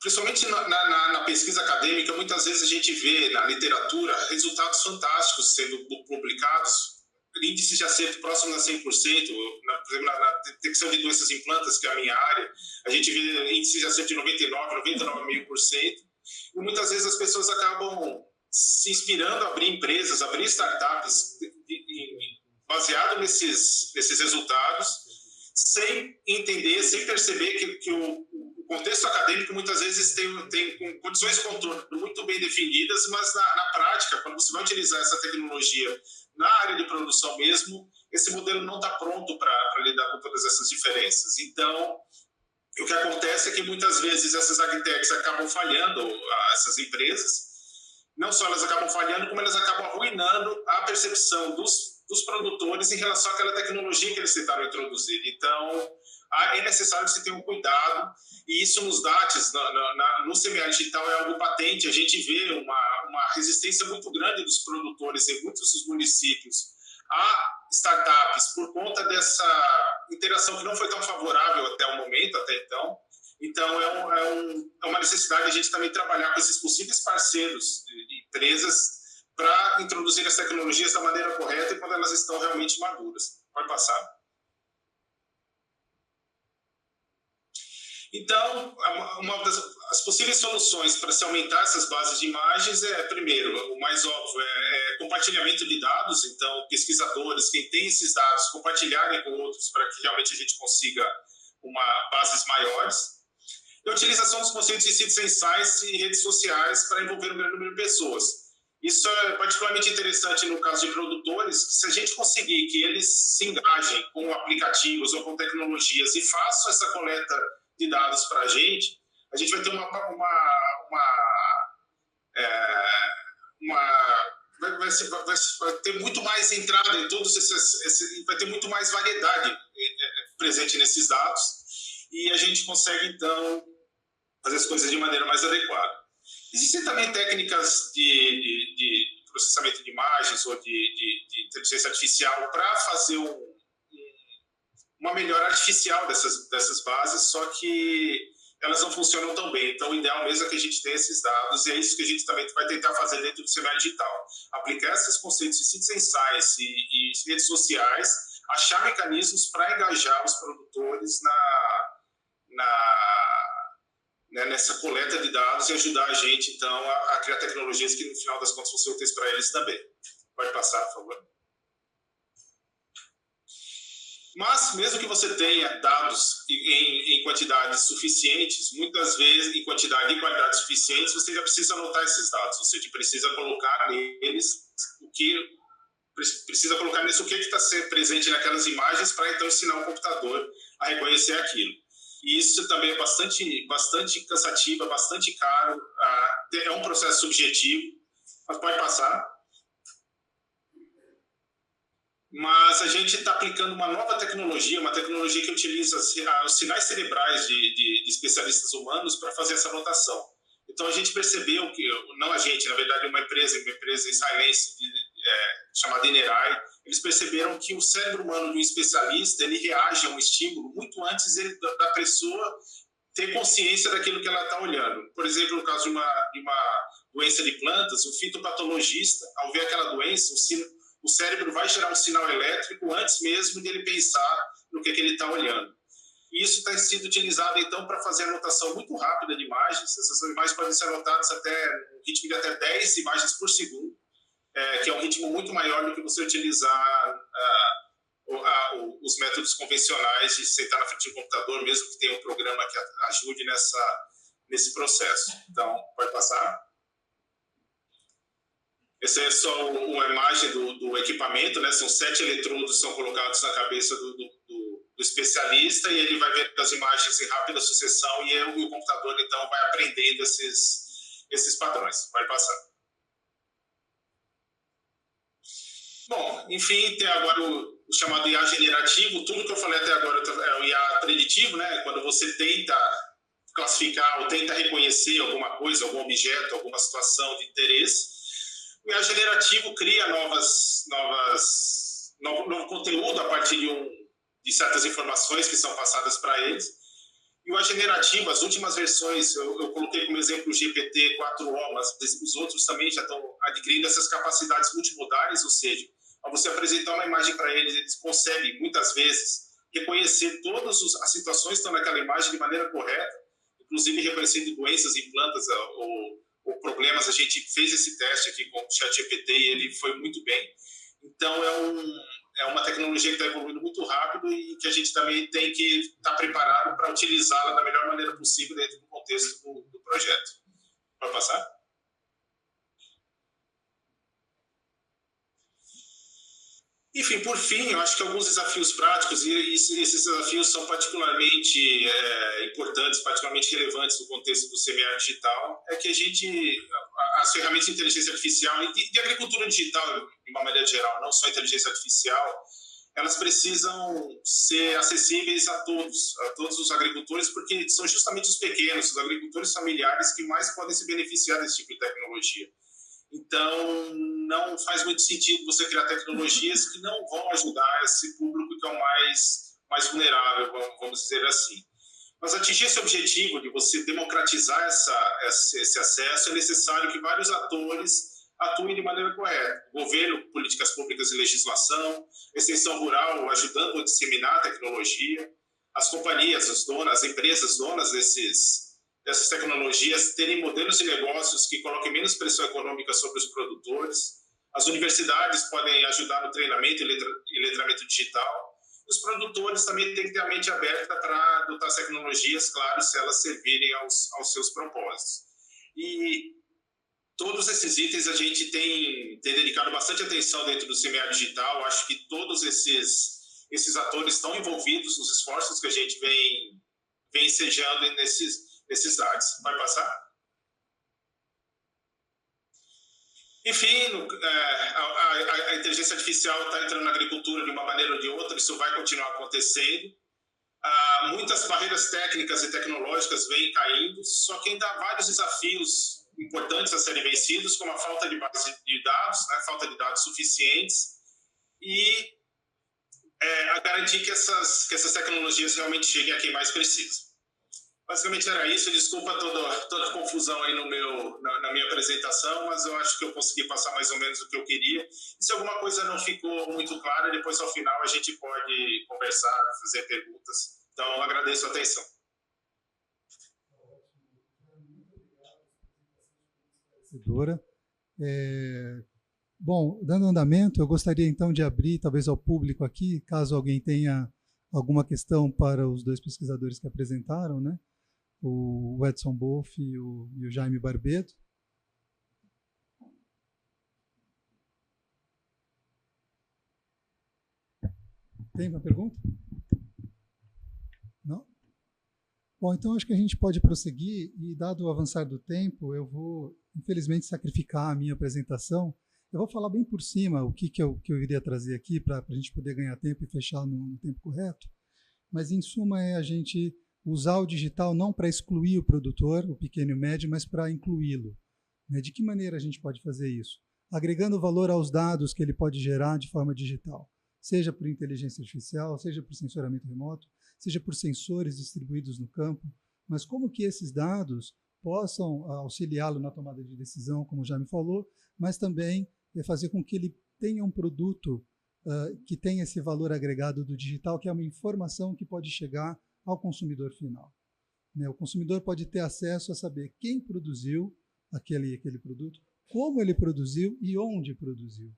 principalmente na pesquisa acadêmica, muitas vezes a gente vê na literatura resultados fantásticos sendo publicados, índices de acerto próximos a 100%, por exemplo, na detecção de doenças em plantas, que é a minha área, a gente vê índices de acerto de 99,5%, e muitas vezes as pessoas acabam se inspirando a abrir empresas, abrir startups baseado nesses resultados, sem entender, sem perceber que o contexto acadêmico muitas vezes tem condições de contorno muito bem definidas, mas na prática, quando você vai utilizar essa tecnologia na área de produção mesmo, esse modelo não está pronto para lidar com todas essas diferenças. Então, o que acontece é que muitas vezes essas agritechs acabam falhando, essas empresas, não só elas acabam falhando, como elas acabam arruinando a percepção dos produtores em relação àquela tecnologia que eles tentaram introduzir. Então, é necessário que você tenha um cuidado, e isso nos dados, no semear digital é algo patente. A gente vê uma resistência muito grande dos produtores em muitos dos municípios a startups por conta dessa interação que não foi tão favorável até o momento, até então. Então, é uma necessidade a gente também trabalhar com esses possíveis parceiros de empresas para introduzir as tecnologias da maneira correta e quando elas estão realmente maduras. Pode passar. Então, as possíveis soluções para se aumentar essas bases de imagens primeiro, o mais óbvio, é compartilhamento de dados. Então, pesquisadores, quem tem esses dados, compartilharem com outros para que realmente a gente consiga bases maiores. E a utilização dos conceitos de citizen science e redes sociais para envolver um grande número de pessoas. Isso é particularmente interessante no caso de produtores, que se a gente conseguir que eles se engajem com aplicativos ou com tecnologias e façam essa coleta de dados para a gente vai ter vai ter muito mais entrada em todos vai ter muito mais variedade presente nesses dados, e a gente consegue, então, fazer as coisas de maneira mais adequada. Existem também técnicas de processamento de imagens ou de inteligência artificial para fazer uma melhora artificial dessas bases, só que elas não funcionam tão bem. Então, o ideal mesmo é que a gente tenha esses dados, e é isso que a gente também vai tentar fazer dentro do cenário digital. Aplicar esses conceitos de citizen science e redes sociais, achar mecanismos para engajar os produtores nessa coleta de dados e ajudar a gente, então, a criar tecnologias que, no final das contas, vão ser úteis para eles também. Pode passar, por favor. Mas, mesmo que você tenha dados em quantidades suficientes, muitas vezes em quantidade e qualidade suficientes, você já precisa anotar esses dados, você precisa colocar neles o que precisa colocar nisso o que está presente naquelas imagens para então ensinar o computador a reconhecer aquilo. E isso também é bastante cansativo, bastante caro, é um processo subjetivo, mas pode passar. Mas a gente está aplicando uma nova tecnologia, uma tecnologia que utiliza os sinais cerebrais de especialistas humanos para fazer essa anotação. Então a gente percebeu que, não a gente, na verdade uma empresa israelense chamada Inerai, eles perceberam que o cérebro humano de um especialista, ele reage a um estímulo muito antes da pessoa ter consciência daquilo que ela está olhando. Por exemplo, no caso de uma doença de plantas, o fitopatologista, ao ver aquela doença, o cérebro vai gerar um sinal elétrico antes mesmo de ele pensar no que ele está olhando. E isso está sendo utilizado, então, para fazer anotação muito rápida de imagens. Essas imagens podem ser anotadas até um ritmo de até 10 imagens por segundo, que é um ritmo muito maior do que você utilizar os métodos convencionais de sentar na frente do computador, mesmo que tenha um programa que ajude nesse processo. Então, pode passar. Essa é só uma imagem do equipamento, né? São 7 eletrodos que são colocados na cabeça do especialista e ele vai ver as imagens em rápida sucessão e o computador, então, vai aprendendo esses padrões. Pode passar. Bom, enfim, tem agora o chamado IA generativo. Tudo que eu falei até agora é o IA preditivo, né? Quando você tenta classificar ou tenta reconhecer alguma coisa, algum objeto, alguma situação de interesse. O IA generativo cria novo conteúdo a partir de certas informações que são passadas para eles. E o IA generativo, as últimas versões, eu coloquei como exemplo o GPT-4o, mas os outros também já estão adquirindo essas capacidades multimodais, ou seja, ao você apresentar uma imagem para eles conseguem, muitas vezes, reconhecer todas as situações que estão naquela imagem de maneira correta, inclusive reconhecendo doenças em plantas ou problemas. A gente fez esse teste aqui com o ChatGPT e ele foi muito bem. Então, é uma tecnologia que está evoluindo muito rápido e que a gente também tem que estar preparado para utilizá-la da melhor maneira possível dentro do contexto do projeto. Pode passar? Enfim, por fim, eu acho que alguns desafios práticos, e esses desafios são particularmente importantes, particularmente relevantes no contexto do semiárido digital, é que as ferramentas de inteligência artificial e de agricultura digital, de uma maneira geral, não só inteligência artificial, elas precisam ser acessíveis a todos os agricultores, porque são justamente os pequenos, os agricultores familiares que mais podem se beneficiar desse tipo de tecnologia. Então, não faz muito sentido você criar tecnologias que não vão ajudar esse público que é o mais vulnerável, vamos dizer assim. Mas atingir esse objetivo de você democratizar esse acesso, é necessário que vários atores atuem de maneira correta. O governo, políticas públicas e legislação, extensão rural ajudando a disseminar a tecnologia, as companhias, as empresas donas dessas tecnologias terem modelos de negócios que coloquem menos pressão econômica sobre os produtores. As universidades podem ajudar no treinamento e letramento digital. Os produtores também têm que ter a mente aberta para adotar as tecnologias, claro, se elas servirem aos seus propósitos. E todos esses itens a gente tem dedicado bastante atenção dentro do semiárido digital. Acho que todos esses atores estão envolvidos nos esforços que a gente vem ensejando nesses dados. Vai passar? Enfim, a inteligência artificial está entrando na agricultura de uma maneira ou de outra, isso vai continuar acontecendo. Muitas barreiras técnicas e tecnológicas vêm caindo, só que ainda há vários desafios importantes a serem vencidos, como a falta de base de dados, né, falta de dados suficientes, e a garantir que essas tecnologias realmente cheguem a quem mais precisa. Basicamente era isso. Desculpa toda a confusão aí na minha apresentação, mas eu acho que eu consegui passar mais ou menos o que eu queria. E se alguma coisa não ficou muito clara, depois ao final a gente pode conversar, fazer perguntas. Então, agradeço a atenção. Bom, dando andamento, eu gostaria então de abrir talvez ao público aqui, caso alguém tenha alguma questão para os dois pesquisadores que apresentaram, né? O Edson Boff e o Jaime Barbeto. Tem uma pergunta? Não? Bom, então acho que a gente pode prosseguir e, dado o avançar do tempo, eu vou, infelizmente, sacrificar a minha apresentação. Eu vou falar bem por cima o que eu iria trazer aqui para a gente poder ganhar tempo e fechar no tempo correto. Mas, em suma, é a gente usar o digital não para excluir o produtor, o pequeno e médio, mas para incluí-lo. Né? De que maneira a gente pode fazer isso? Agregando valor aos dados que ele pode gerar de forma digital, seja por inteligência artificial, seja por sensoramento remoto, seja por sensores distribuídos no campo, mas como que esses dados possam auxiliá-lo na tomada de decisão, como já me falou, mas também fazer com que ele tenha um produto que tenha esse valor agregado do digital, que é uma informação que pode chegar ao consumidor final. Né? O consumidor pode ter acesso a saber quem produziu aquele produto, como ele produziu e onde produziu.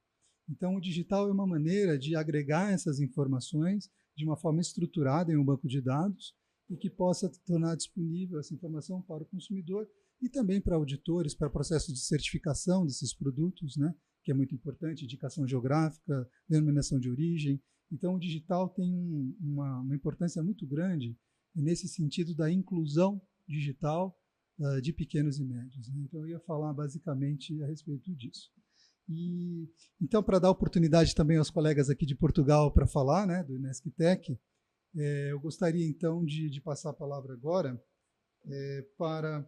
Então, o digital é uma maneira de agregar essas informações de uma forma estruturada em um banco de dados e que possa tornar disponível essa informação para o consumidor e também para auditores, para processos de certificação desses produtos, né, que é muito importante, indicação geográfica, denominação de origem. Então, o digital tem uma importância muito grande nesse sentido da inclusão digital de pequenos e médios. Né? Então, eu ia falar basicamente a respeito disso. E, então, para dar oportunidade também aos colegas aqui de Portugal para falar, né, do INESC-TEC, eu gostaria, então, de passar a palavra agora para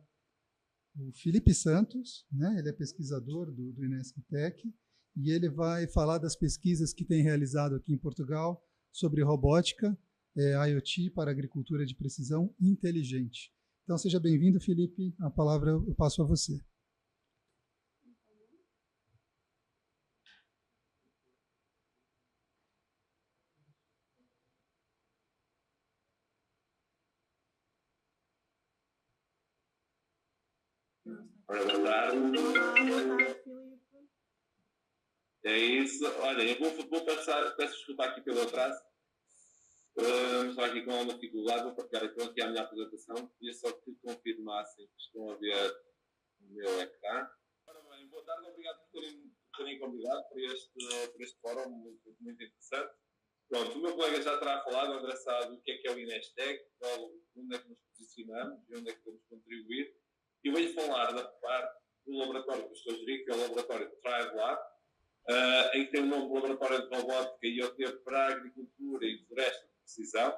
o Felipe Santos, né, ele é pesquisador do INESC-TEC, e ele vai falar das pesquisas que tem realizado aqui em Portugal sobre robótica, IoT para agricultura de precisão inteligente. Então, seja bem-vindo, Felipe, a palavra eu passo a você. Ora, boa tarde. É isso. Olha, eu vou passar, peço desculpa aqui pelo atraso. Estou aqui com uma dificuldade, vou partilhar aqui a minha apresentação. Queria só que confirmassem que estão a ver o meu ecrã. Ora bem, boa tarde, obrigado por terem convidado para este fórum muito interessante. Pronto, o meu colega já terá falado, o André sabe o que é o INESC-TEC, onde é que nos posicionamos e onde é que podemos contribuir. Eu vou falar da parte do laboratório que eu estou a gerir, que é o laboratório de Thrive Lab, em que tem o nome de Laboratório de Robótica e IoT para a Agricultura e Floresta de Precisão.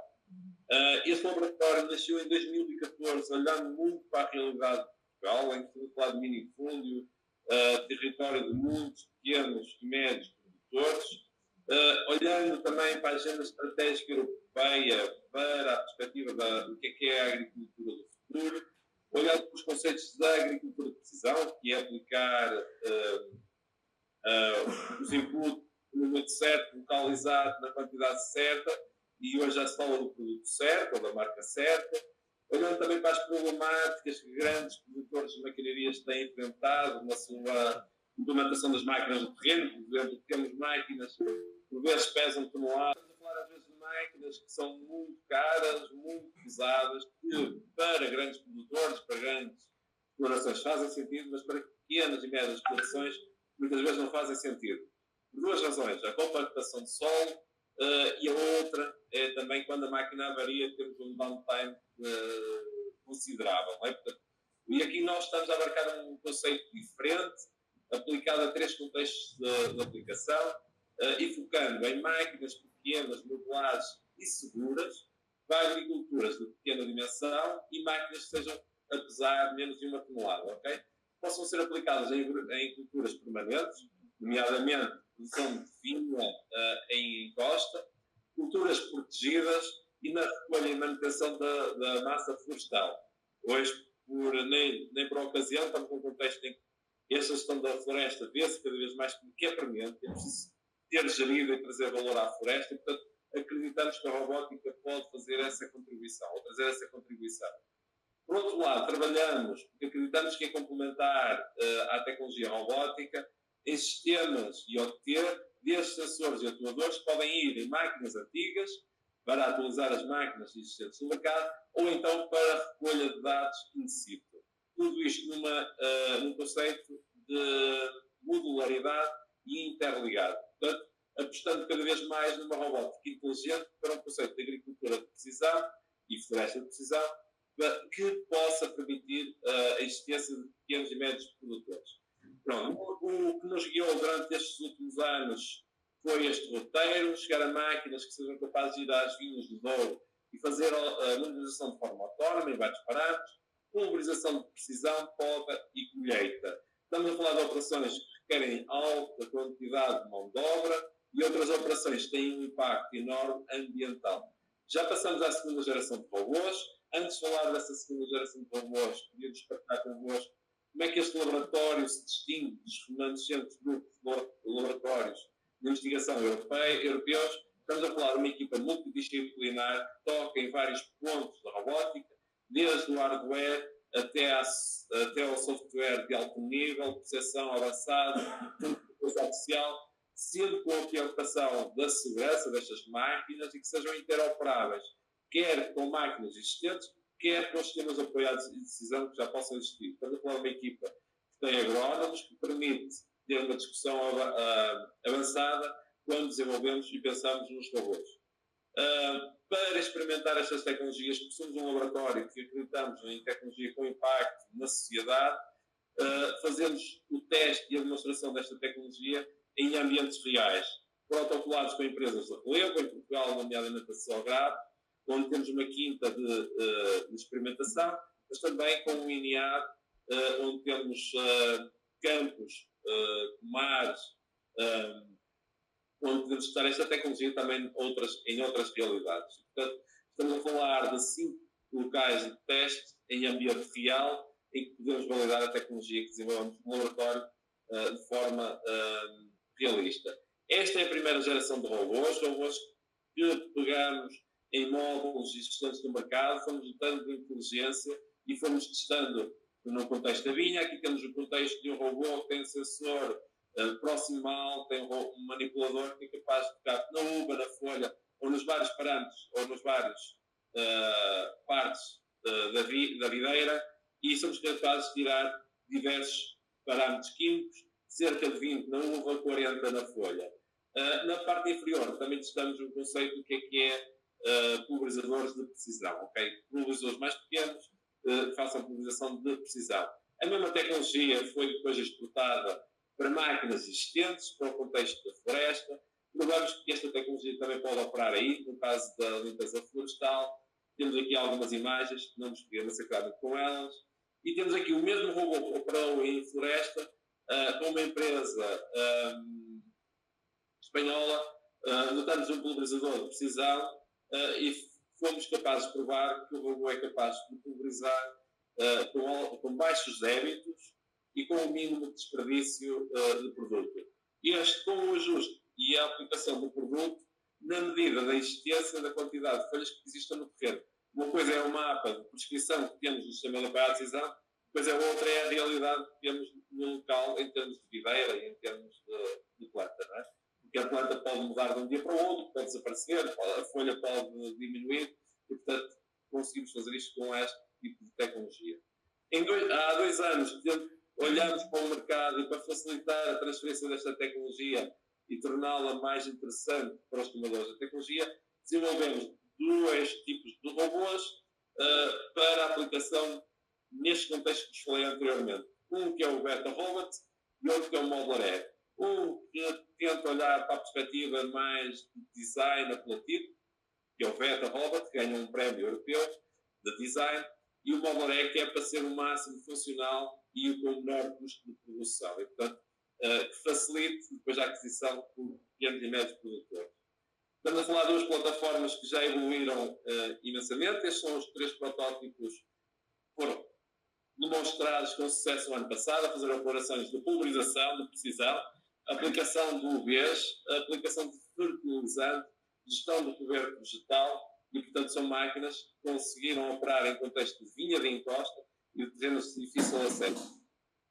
Este laboratório nasceu em 2014, olhando muito para a realidade de Portugal, em que estamos a falar de minifúndio, território de muitos pequenos e médios produtores, olhando também para a agenda estratégica europeia, para a perspectiva do que é a agricultura do futuro, olhando para os conceitos da agricultura de precisão, que é aplicar os inputs no momento certo, localizado na quantidade certa, e hoje já se fala do produto certo, ou da marca certa, olhando também para as problemáticas que grandes produtores de maquinarias têm enfrentado na sua implementação das máquinas no terreno. Por exemplo, temos máquinas que por vezes pesam toneladas, estamos a falar às vezes de máquinas que são muito caras, muito pesadas, que para grandes produtores, para grandes explorações fazem sentido, mas para pequenas e médias explorações muitas vezes não fazem sentido. Por duas razões: a compactação de solo e a outra é também quando a máquina avaria, temos um downtime considerável. Não é? Portanto, e aqui nós estamos a abarcar um conceito diferente, aplicado a três contextos de aplicação e focando em máquinas pequenas, modulares e seguras para agriculturas de pequena dimensão e máquinas que sejam a pesar menos de 1 tonelada, ok? Possam ser aplicadas em culturas permanentes, nomeadamente produção de vinha em encosta, culturas protegidas e na recolha e manutenção da massa florestal. Hoje, nem por ocasião, estamos num contexto em que esta gestão da floresta vê-se cada vez mais como que é premente, é preciso ter gerido e trazer valor à floresta e, portanto, acreditamos que a robótica pode fazer essa contribuição, ou trazer essa contribuição. Por outro lado, trabalhamos, porque acreditamos que é complementar à tecnologia robótica, em sistemas IoT, destes sensores e atuadores que podem ir em máquinas antigas para atualizar as máquinas existentes no mercado, ou então para a recolha de dados in situ. Tudo isto num conceito de modularidade e interligado. Portanto, apostando cada vez mais numa robótica inteligente para um conceito de agricultura de precisão e floresta de precisão que possa permitir a existência de pequenos e médios produtores. Pronto, o que nos guiou durante estes últimos anos foi este roteiro, chegar a máquinas que sejam capazes de ir às vinhas do Douro e fazer a monetização de forma autónoma em vários parâmetros, pulverização de precisão, poda e colheita. Estamos a falar de operações que requerem alta quantidade de mão de obra e outras operações que têm um impacto enorme ambiental. Já passamos à segunda geração de robôs. Antes de falar dessa segunda geração de robôs, queríamos partilhar convosco como é que este laboratório se distingue dos remanescentes grupos de laboratórios de investigação europeus. Estamos a falar de uma equipa multidisciplinar que toca em vários pontos da robótica, desde o hardware até ao software de alto nível, percepção avançada, inteligência artificial, sendo com a preocupação da segurança destas máquinas e que sejam interoperáveis, quer com máquinas existentes, quer com os sistemas apoiados de decisão que já possam existir. Estamos a falar de uma equipa que tem agrónomos, que permite ter uma discussão avançada quando desenvolvemos e pensamos nos robôs. Para experimentar estas tecnologias, porque somos um laboratório que acreditamos em tecnologia com impacto na sociedade, fazemos o teste e a demonstração desta tecnologia em ambientes reais, protocolados com empresas de relevo, em Portugal, nomeadamente a Salgrado, onde temos uma quinta de experimentação, mas também com um INEAD, onde temos campos, mares, onde podemos testar esta tecnologia também em outras realidades. Portanto, estamos a falar de 5 locais de teste em ambiente real, em que podemos validar a tecnologia que desenvolvemos no laboratório de forma realista. Esta é a primeira geração de robôs que pegamos em módulos existentes no mercado, fomos dotando de inteligência e fomos testando no contexto da vinha. Aqui temos o contexto de um robô que tem um sensor proximal, tem um manipulador que é capaz de tocar na uva, na folha, ou nos vários parâmetros, ou nos vários partes da videira, e somos capazes de tirar diversos parâmetros químicos, cerca de 20 na uva, 40 na folha. Na parte inferior também testamos um conceito do que é pulverizadores de precisão, ok? Pulverizadores mais pequenos façam pulverização de precisão. A mesma tecnologia foi depois exportada para máquinas existentes, para o contexto da floresta. Provamos que esta tecnologia também pode operar aí, no caso da limpeza florestal. Temos aqui algumas imagens, não nos podemos massacrar muito com elas. E temos aqui o mesmo robô que operou em floresta, com uma empresa espanhola, dotamos um pulverizador de precisão e fomos capazes de provar que o robô é capaz de pulverizar com baixos débitos e com o mínimo de desperdício de produto. Este, com o ajuste e a aplicação do produto, na medida da existência da quantidade de folhas que existam no terreno. Uma coisa é o mapa de prescrição que temos no sistema de apoio à decisão, depois a outra é a realidade que temos no local em termos de videira e em termos de planta, não é? Porque a planta pode mudar de um dia para o outro, pode desaparecer, a folha pode diminuir e, portanto, conseguimos fazer isto com este tipo de tecnologia. Há 2 anos, olhamos para o mercado e para facilitar a transferência desta tecnologia e torná-la mais interessante para os tomadores da tecnologia, desenvolvemos 2 tipos de robôs para a aplicação neste contexto que vos falei anteriormente. Um que é o Beta Robot e outro que é o Modeler. Um que tenta olhar para a perspectiva mais de design apelativo, que é o Beta Robot, que ganha um prémio europeu de design, e o Modeler que é para ser o máximo funcional e com o menor custo de produção. E, portanto, que facilite depois a aquisição por pequenos e médios produtores. Estamos a falar de 2 plataformas que já evoluíram imensamente. Estes são os 3 protótipos que foram demonstrados com sucesso no ano passado, a fazer operações de pulverização, de precisão, aplicação de UVs, aplicação de fertilizante, gestão do coberto vegetal e, portanto, são máquinas que conseguiram operar em contexto de vinha de encosta e de terrenos de difícil acesso.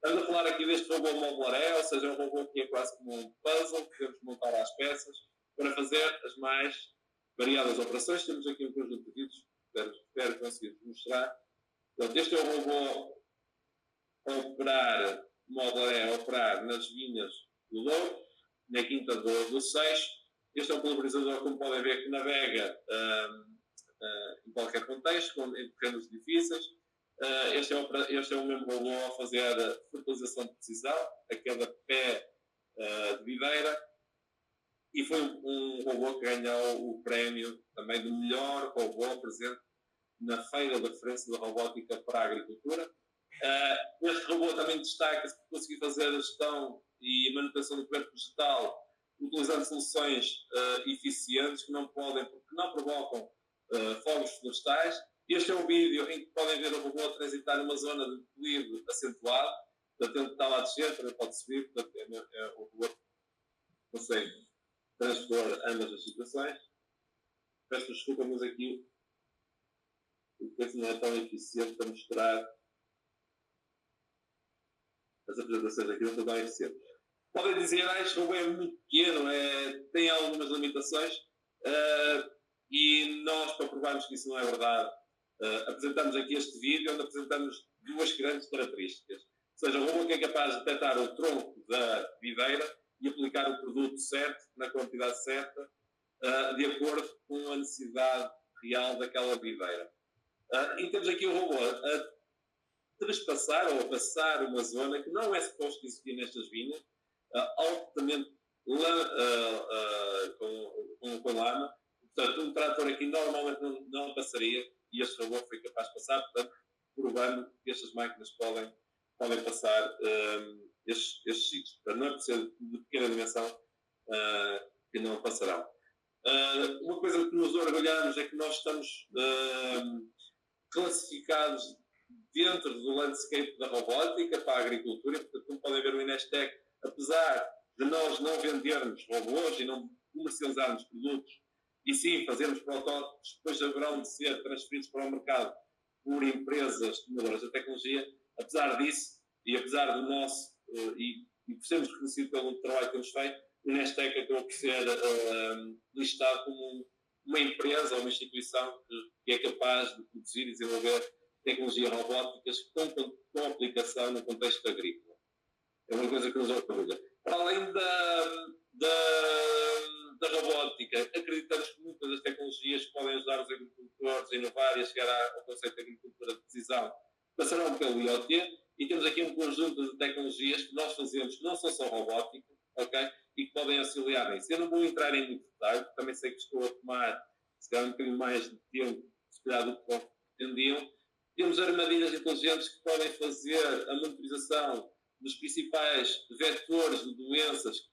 Estamos a falar aqui deste robô modular, ou seja, um robô que é quase como um puzzle que devemos montar às peças para fazer as mais variadas operações. Temos aqui um conjunto de vídeos, espero conseguir mostrar. Portanto, este é o robô a operar nas vinhas do Douro, na Quinta do Seixo. Este é um pulverizador, como podem ver, que navega em qualquer contexto, em terrenos difíceis. Este é o mesmo robô a fazer fertilização de precisão, a cada pé de videira, e foi um robô que ganhou o prémio também do melhor robô presente na Feira da Referência da Robótica para a Agricultura. Este robô também destaca-se por conseguir fazer a gestão e a manutenção do coberto vegetal utilizando soluções eficientes que não provocam fogos florestais. Este é um vídeo em que podem ver o robô transitar numa zona de declive acentuado. Portanto, ele está lá a descer, também pode subir. Portanto, o robô consegue transpor ambas as situações. Peço desculpa, mas aqui o texto não é tão eficiente para mostrar as apresentações aqui, não estão tão eficientes. Podem dizer, este robô é muito pequeno, tem algumas limitações, e nós, para provarmos que isso não é verdade, apresentamos aqui este vídeo onde apresentamos duas grandes características. Ou seja, o robô que é capaz de detectar o tronco da videira e aplicar o produto certo, na quantidade certa, de acordo com a necessidade real daquela videira. E temos aqui o robô a trespassar ou a passar uma zona que não é suposto existir nestas vinhas, altamente com lama. Portanto, um trator aqui normalmente não passaria, e este robô foi capaz de passar, portanto, provando que estas máquinas podem passar estes sítios. Portanto, não é por ser de pequena dimensão que não passarão. Uma coisa que nos orgulhamos é que nós estamos classificados dentro do landscape da robótica para a agricultura. Portanto, como podem ver, o Inestec, apesar de nós não vendermos robôs e não comercializarmos produtos, e sim fazermos protótipos, depois haverão de ser transferidos para o mercado por empresas tomadoras da tecnologia, apesar disso, e apesar do nosso, e por sermos reconhecidos pelo trabalho que temos feito, o Inestec acabou por ser listado como uma empresa ou uma instituição que é capaz de produzir e desenvolver tecnologias robóticas com aplicação no contexto agrícola. É uma coisa que nos orgulha. Para além da robótica, acreditamos que muitas das tecnologias que podem ajudar os agricultores a inovar e a chegar ao conceito de agricultura de precisão passarão pelo IoT, e temos aqui um conjunto de tecnologias que nós fazemos que não são só robótica, ok? E que podem auxiliar nisso. Eu não vou entrar em muito detalhe, porque também sei que estou a tomar, se calhar, um bocadinho mais de tempo, se calhar, do que pretendiam. Temos armadilhas inteligentes que podem fazer a monitorização dos principais vetores de doenças,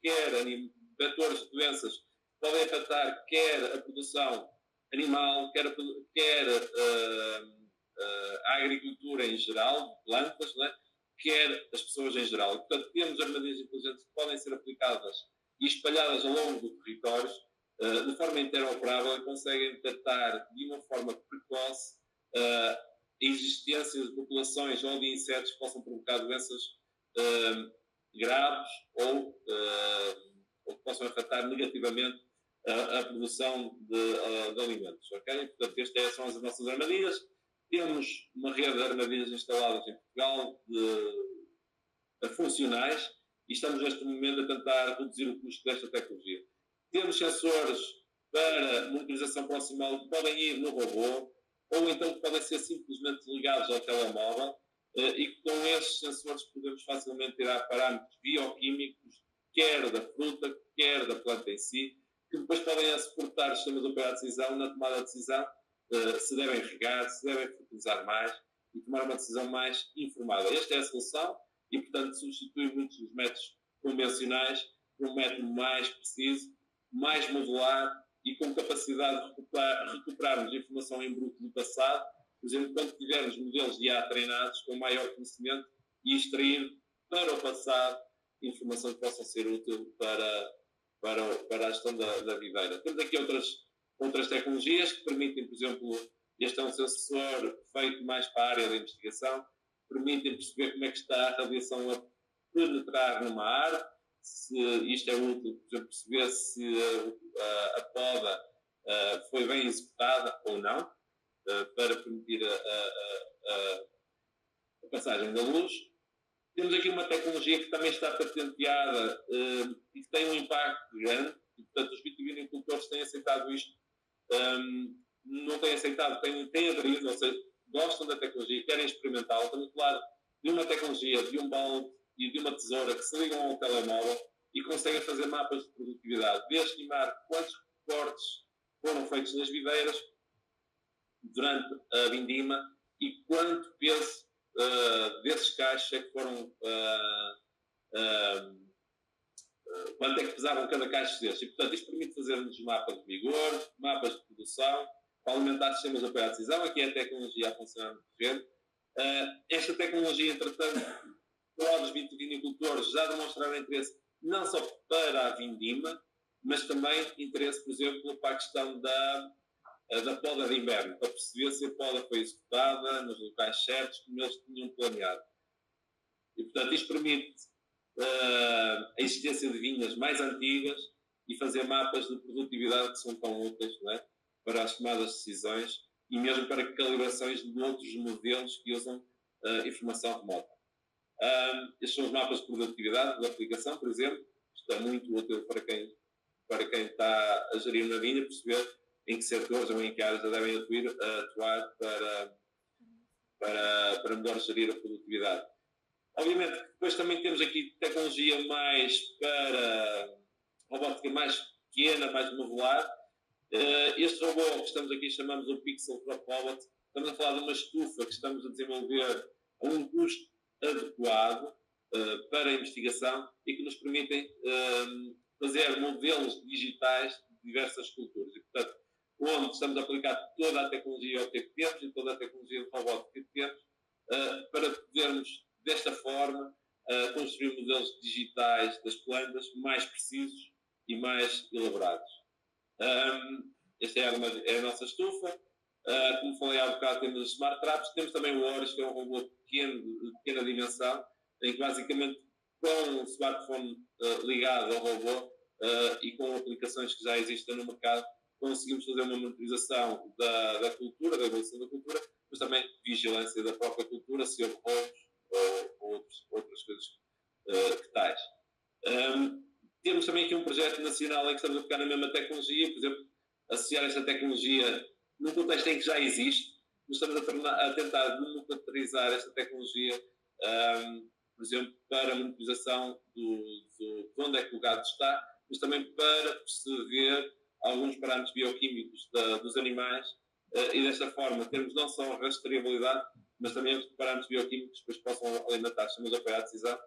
vetores de doenças que podem afetar quer a produção animal, quer a agricultura em geral, de plantas, né? Quer as pessoas em geral. E, portanto, temos armadilhas inteligentes que podem ser aplicadas e espalhadas ao longo do território, de forma interoperável, e conseguem detectar de uma forma precoce a existência de populações ou de insetos que possam provocar doenças graves ou que possam afetar negativamente a produção de alimentos. Okay? Portanto, estas são as nossas armadilhas. Temos uma rede de armadilhas instaladas em Portugal funcionais, e estamos neste momento a tentar reduzir o custo desta tecnologia. Temos sensores para monitorização proximal que podem ir no robô, ou então que podem ser simplesmente ligados ao telemóvel, e que com esses sensores podemos facilmente tirar parâmetros bioquímicos, quer da fruta, quer da planta em si, que depois podem suportar sistemas de operar de decisão na tomada de decisão, se devem regar, se devem fertilizar mais, e tomar uma decisão mais informada. Esta é a solução, e, portanto, substitui muitos dos métodos convencionais por um método mais preciso, mais modular e com capacidade de recuperarmos informação em bruto do passado, por exemplo, quando tivermos modelos de IA treinados com maior conhecimento, e extrair para o passado informação que possa ser útil para a gestão da videira. Temos aqui outras tecnologias que permitem, por exemplo, este é um sensor feito mais para a área da investigação, permitem perceber como é que está a radiação a penetrar numa árvore, se isto é útil, por exemplo, perceber se a poda foi bem executada ou não, para permitir a passagem da luz. Temos aqui uma tecnologia que também está patenteada e que tem um impacto grande, e, portanto, os vitivinicultores têm aceitado isto, não têm aceitado, têm aderido, ou seja, gostam da tecnologia, querem experimentá-la. Estamos a falar de uma tecnologia, de um balde e de uma tesoura que se ligam ao telemóvel e conseguem fazer mapas de produtividade, de estimar quantos cortes foram feitos nas videiras durante a vindima e quanto peso desses cachos é que foram, quanto é que pesavam cada caixa desses. E, portanto, isto permite fazermos mapas de vigor, mapas de produção, para alimentar sistemas de automatização. Aqui é a tecnologia a funcionar no terreno. Esta tecnologia, entretanto, todos os vitivinicultores já demonstraram interesse não só para a vindima, mas também interesse, por exemplo, para a questão da poda de inverno, para perceber se a poda foi executada nos locais certos, como eles tinham planeado. E, portanto, isto permite a existência de vinhas mais antigas e fazer mapas de produtividade que são tão úteis, não é? Para as tomadas de decisões e mesmo para calibrações de outros modelos que usam informação remota. Estes são os mapas de produtividade da aplicação, por exemplo. Isto é muito útil para quem está a gerir uma vinha, perceber em que setores ou em que áreas devem atuar para melhor gerir a produtividade. Obviamente, depois também temos aqui tecnologia mais para robótica mais pequena, mais modular. Este robô que estamos aqui chamamos o Pixel Drop Robot. Estamos a falar de uma estufa que estamos a desenvolver a um custo adequado para a investigação e que nos permitem fazer modelos digitais de diversas culturas. E, portanto, onde estamos a aplicar toda a tecnologia OT que temos e toda a tecnologia de robótica que temos para podermos, desta forma, construir modelos digitais das plantas mais precisos e mais elaborados. Esta é a nossa estufa. Como falei há bocado, temos os Smart Traps, temos também o Horus, que é um robô pequeno, de pequena dimensão, em que basicamente com um smartphone ligado ao robô e com aplicações que já existem no mercado, conseguimos fazer uma monitorização da cultura, da evolução da cultura, mas também vigilância da própria cultura, se houve roubos ou outras coisas que tais. Temos também aqui um projeto nacional em que estamos a focar na mesma tecnologia, por exemplo, associar esta tecnologia num contexto em que já existe, mas estamos a tentar democratizar esta tecnologia, por exemplo, para a monitorização de onde é que o gado está, mas também para perceber alguns parâmetros bioquímicos dos animais e desta forma termos não só a rastreabilidade, mas também os parâmetros bioquímicos que depois possam alimentar sistemas de apoio à decisão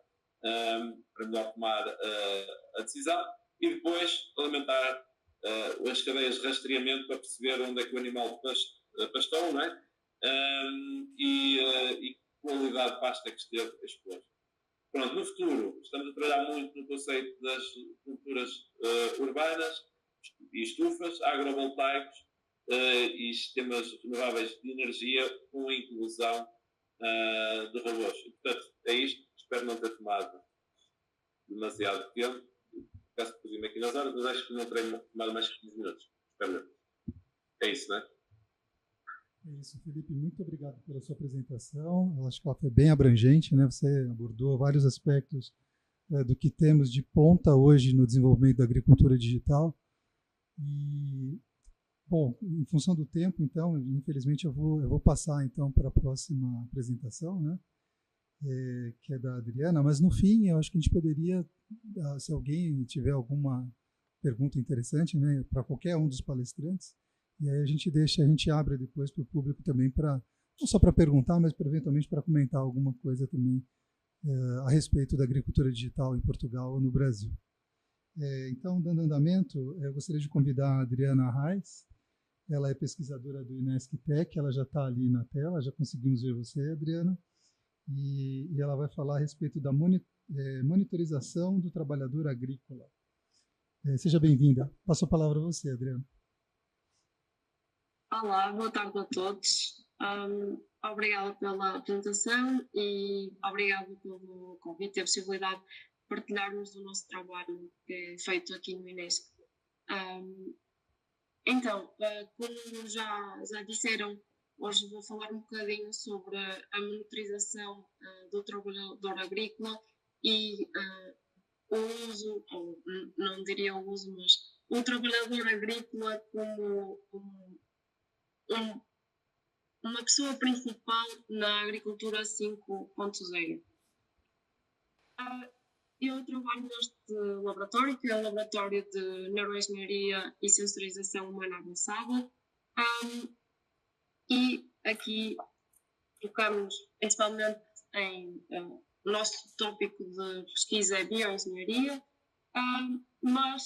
para melhor tomar a decisão e depois alimentar as cadeias de rastreamento para perceber onde é que o animal pastou, não é? E qualidade de pasto é que esteve exposto. Pronto, no futuro estamos a trabalhar muito no conceito das culturas urbanas e estufas, agrovoltaicos e sistemas renováveis de energia com a inclusão de robôs. E, portanto, é isto. Espero não ter tomado demasiado tempo. Caso pedi-me aqui nas horas, mas acho que não terei tomado mais que 15 minutos. Espero. É isso, não é? É isso, Felipe. Muito obrigado pela sua apresentação. Eu acho que ela foi bem abrangente, né? Você abordou vários aspectos do que temos de ponta hoje no desenvolvimento da agricultura digital. E, bom, em função do tempo, então, infelizmente eu vou passar então para a próxima apresentação, né? Que é da Adriana, mas no fim eu acho que a gente poderia, se alguém tiver alguma pergunta interessante, né, para qualquer um dos palestrantes, e aí a gente abre depois para o público também, não só para perguntar, mas eventualmente para comentar alguma coisa também a respeito da agricultura digital em Portugal ou no Brasil. Então, dando andamento, eu gostaria de convidar a Adriana Reis. Ela é pesquisadora do INESC Tech, ela já está ali na tela, já conseguimos ver você, Adriana. E ela vai falar a respeito da monitorização do trabalhador agrícola. Seja bem-vinda. Passo a palavra a você, Adriana. Olá, boa tarde a todos. Obrigada pela apresentação e obrigada pelo convite e a possibilidade de partilharmos o nosso trabalho que é feito aqui no INESC. Então, como já disseram, hoje vou falar um bocadinho sobre a monitorização do trabalhador agrícola e o uso, ou não diria o uso, mas o trabalhador agrícola como uma pessoa principal na agricultura 5.0. Eu trabalho neste laboratório, que é o Laboratório de Neuroengenharia e Sensorização Humana Avançada, e aqui focamos principalmente em o nosso tópico de pesquisa é bioengenharia, mas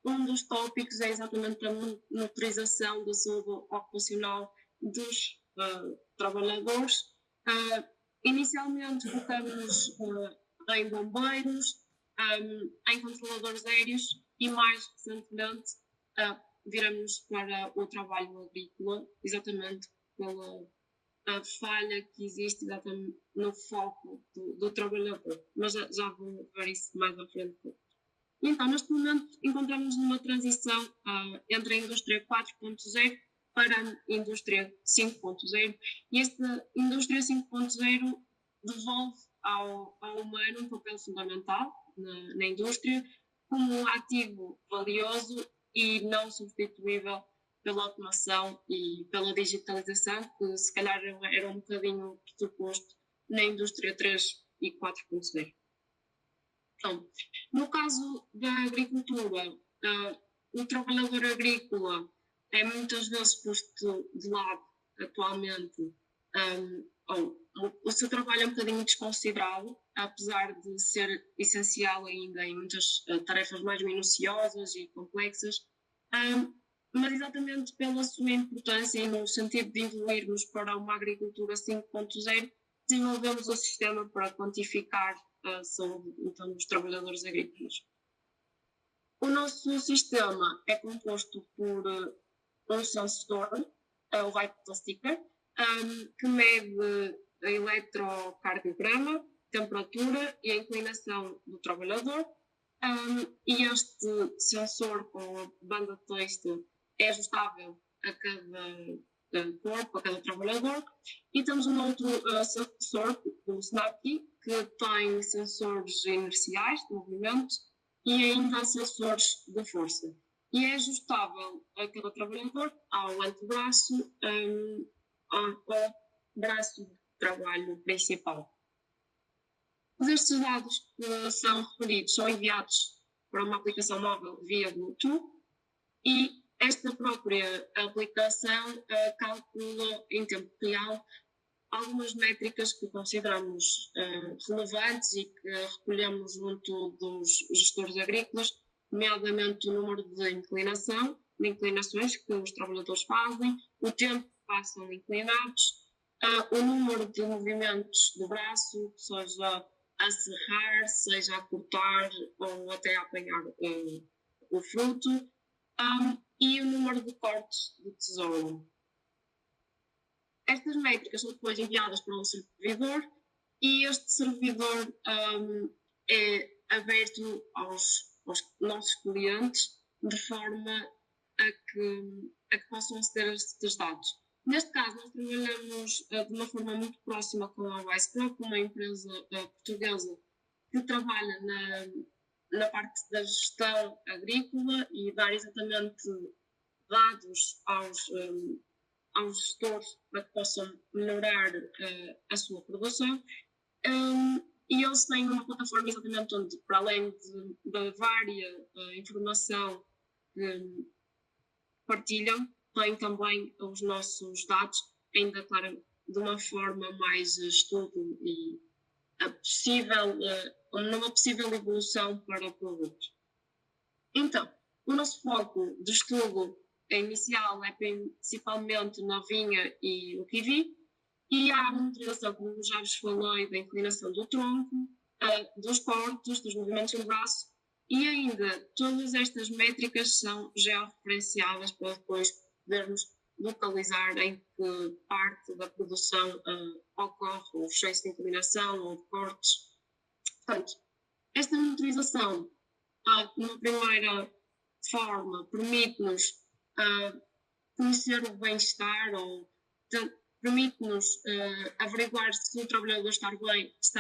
um dos tópicos é exatamente a monitorização da saúde ocupacional dos trabalhadores. Inicialmente focamos em bombeiros, em controladores aéreos e mais recentemente viramos para o trabalho agrícola, exatamente pela falha que existe exatamente no foco do trabalhador, mas já vou ver isso mais à frente. Então, neste momento, encontramos numa transição entre a indústria 4.0 para a indústria 5.0, e esta indústria 5.0 devolve ao humano um papel fundamental na indústria como um ativo valioso e não substituível pela automação e pela digitalização, que se calhar era um bocadinho pressuposto na indústria 3 e 4.0. Então, no caso da agricultura, o trabalhador agrícola é muitas vezes posto de lado atualmente, o seu trabalho é um bocadinho desconsiderado, apesar de ser essencial ainda em muitas tarefas mais minuciosas e complexas, mas exatamente pela sua importância e no sentido de evoluirmos para uma agricultura 5.0, desenvolvemos o sistema para quantificar a saúde então, dos trabalhadores agrícolas. O nosso sistema é composto por um sensor, o Vital Sticker, que mede a eletrocardiograma, temperatura e a inclinação do trabalhador. E este sensor com a banda de texto é ajustável a cada corpo, a cada trabalhador. E temos um outro sensor, o SNAPKey, que tem sensores inerciais de movimento e ainda sensores de força. E é ajustável a cada trabalhador, ao antebraço, ao braço de trabalho principal. Estes dados que são referidos são enviados para uma aplicação móvel via Bluetooth e esta própria aplicação calcula em tempo real algumas métricas que consideramos relevantes e que recolhemos junto dos gestores agrícolas, nomeadamente o número de inclinações que os trabalhadores fazem, o tempo que passam inclinados, o número de movimentos do braço, seja a serrar, seja a cortar ou até a apanhar o fruto, e o número de cortes de tesouro. Estas métricas são depois enviadas para um servidor e este servidor é aberto aos nossos clientes de forma a que possam aceder a estes dados. Neste caso, nós trabalhamos de uma forma muito próxima com a WisePro, uma empresa portuguesa que trabalha na parte da gestão agrícola e dar exatamente dados aos gestores para que possam melhorar a sua produção. E eles têm uma plataforma exatamente onde, para além da vária informação que partilham, têm também os nossos dados, ainda, claro, de uma forma mais estudo e numa possível evolução para o produto. Então, o nosso foco de estudo inicial é principalmente na vinha e o kiwi, e há a monitorização, como já vos falei, da inclinação do tronco, dos cortes, dos movimentos do braço, e ainda todas estas métricas são georreferenciadas para depois podermos localizar em que parte da produção ocorre o excesso de inclinação ou de cortes. Portanto, esta monitorização, numa primeira forma, permite-nos conhecer o bem-estar ou permite-nos averiguar se o trabalhador está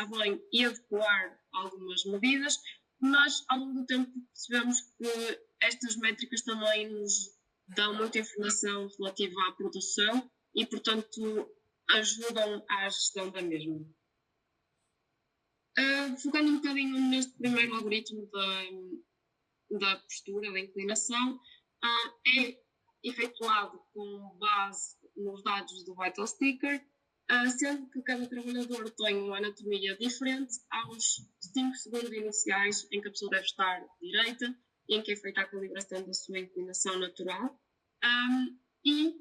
bem e adequar algumas medidas, mas ao longo do tempo percebemos que estas métricas também nos dão muita informação relativa à produção e, portanto, ajudam à gestão da mesma. Focando um bocadinho neste primeiro algoritmo da postura, da inclinação, é efetuado com base nos dados do Vital Sticker, sendo que cada trabalhador tem uma anatomia diferente aos 5 segundos iniciais em que a pessoa deve estar direita e em que é feita a calibração da sua inclinação natural. E,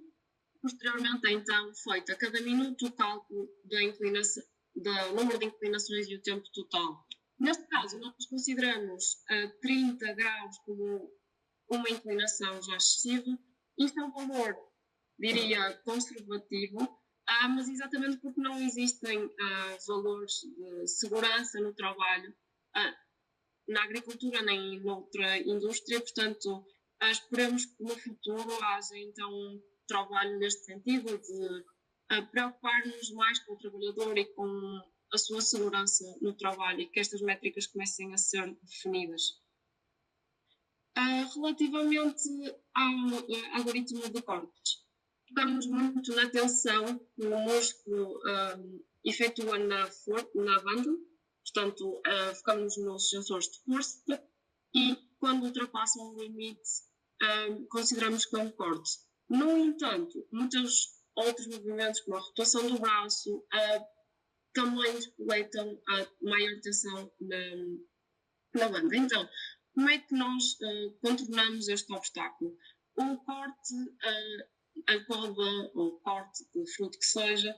posteriormente, é então feito a cada minuto o cálculo da inclinação, do número de inclinações e o tempo total. Neste caso, nós consideramos 30 graus como uma inclinação já excessiva. Isto é um valor, diria, conservativo, mas exatamente porque não existem valores de segurança no trabalho, na agricultura nem noutra indústria, portanto, esperamos que no futuro haja então um trabalho neste sentido de preocupar-nos mais com o trabalhador e com a sua segurança no trabalho e que estas métricas comecem a ser definidas. Relativamente ao algoritmo de cortes, focamos muito na tensão que o músculo efetua na banda, portanto, focamos nos sensores de força e, quando ultrapassam o limite, consideramos que é um corte. No entanto, muitos outros movimentos, como a rotação do braço, também coletam a maior tensão na banda. Então, como é que nós contornamos este obstáculo? O corte, a poda ou corte de fruto que seja,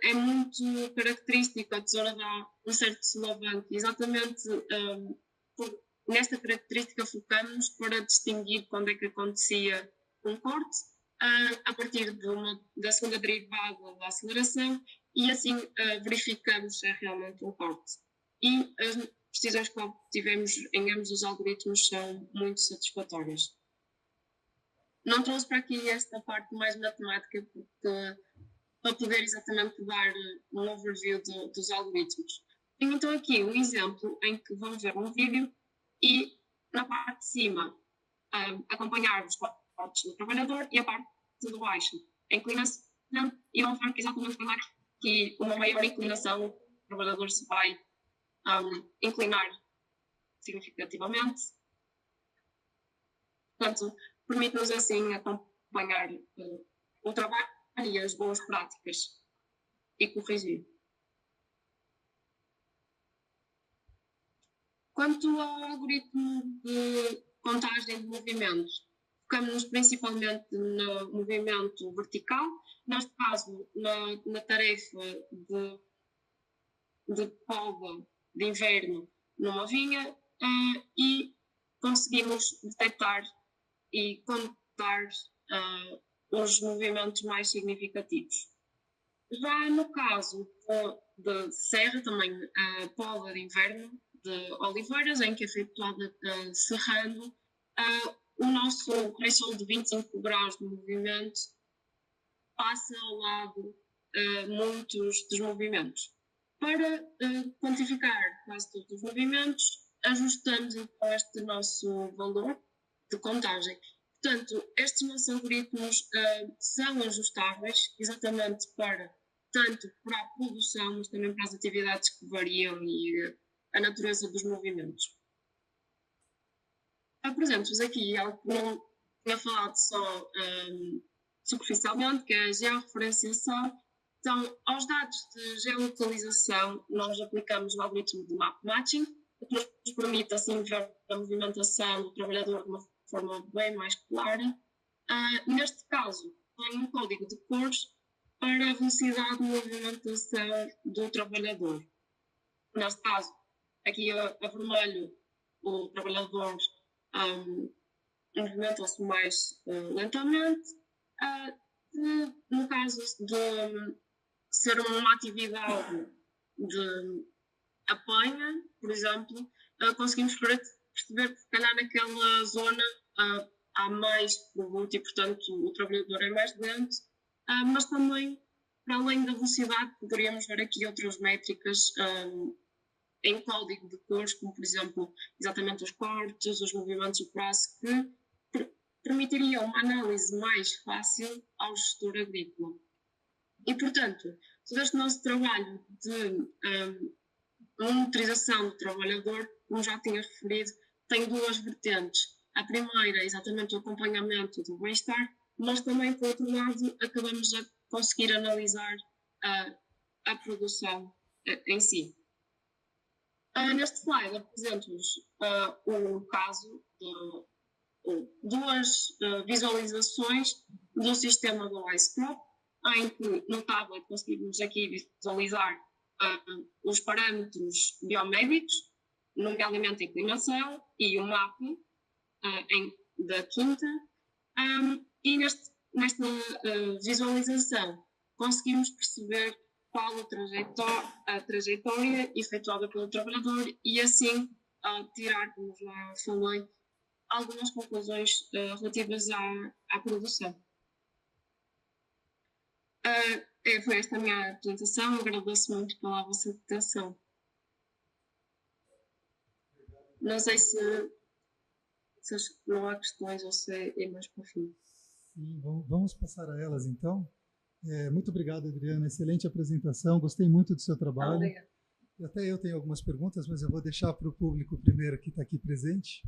é muito característico. A tesoura dá um certo solavanco. Exatamente nesta característica focamos para distinguir quando é que acontecia um corte, a partir da segunda derivada da aceleração, e assim verificamos se é realmente um corte. E as precisões que obtivemos em ambos os algoritmos são muito satisfatórias. Não trouxe para aqui esta parte mais matemática para poder exatamente dar um overview dos algoritmos. Tenho então aqui um exemplo em que vamos ver um vídeo e na parte de cima acompanhar os cortes do trabalhador e a parte de baixo a inclinação, e vamos ver que exatamente vai dar aqui uma maior inclinação, o trabalhador se vai inclinar significativamente. Portanto, permite-nos assim acompanhar o trabalho e as boas práticas e corrigir. Quanto ao algoritmo de contagem de movimentos, focamos-nos principalmente no movimento vertical, neste caso na tarefa de poda de inverno numa vinha, e conseguimos detectar e contar os movimentos mais significativos. Já no caso de serra, também a poda de inverno de oliveiras, em que é efetuada serrando, o nosso threshold de 25 graus de movimento passa ao lado muitos dos movimentos. Para quantificar quase todos os movimentos, ajustamos então este nosso valor de contagem. Portanto, estes nossos algoritmos são ajustáveis exatamente tanto para a produção, mas também para as atividades que variam e a natureza dos movimentos. Apresento-vos aqui algo que não tinha falado só superficialmente, que é a georreferenciação. Então, aos dados de geolocalização, nós aplicamos o algoritmo de map matching, que nos permite assim ver a movimentação do trabalhador de uma forma bem mais clara. Neste caso, tem um código de cores para a velocidade de movimentação do trabalhador. Neste caso, aqui a vermelho, o trabalhador movimenta-se mais lentamente. No caso de ser uma atividade de apanha, por exemplo, conseguimos perceber que se calhar naquela zona há mais produto e, portanto, o trabalhador é mais lento, mas também, para além da velocidade, poderíamos ver aqui outras métricas em código de cores, como, por exemplo, exatamente os cortes, os movimentos de braço, que permitiriam uma análise mais fácil ao gestor agrícola. E, portanto, todo este nosso trabalho de monitorização do trabalhador, como já tinha referido, tem duas vertentes. A primeira é exatamente o acompanhamento do bem-estar, mas também, por outro lado, acabamos a conseguir analisar a produção em si. Neste slide apresento-vos o caso de duas visualizações do sistema do IceCrop, em que no tablet conseguimos aqui visualizar os parâmetros biomédicos, nomeadamente a inclinação e o mapping da quinta, e nesta visualização conseguimos perceber qual a trajetória efetuada pelo trabalhador e assim tirar, como já falei, algumas conclusões relativas à produção. Foi esta a minha apresentação, agradeço muito pela vossa atenção. Não sei se não há questões ou se é mais para o fim. Sim, vamos passar a elas então. Muito obrigado, Adriana, excelente apresentação, gostei muito do seu trabalho. Obrigada. Até eu tenho algumas perguntas, mas eu vou deixar para o público primeiro que está aqui presente.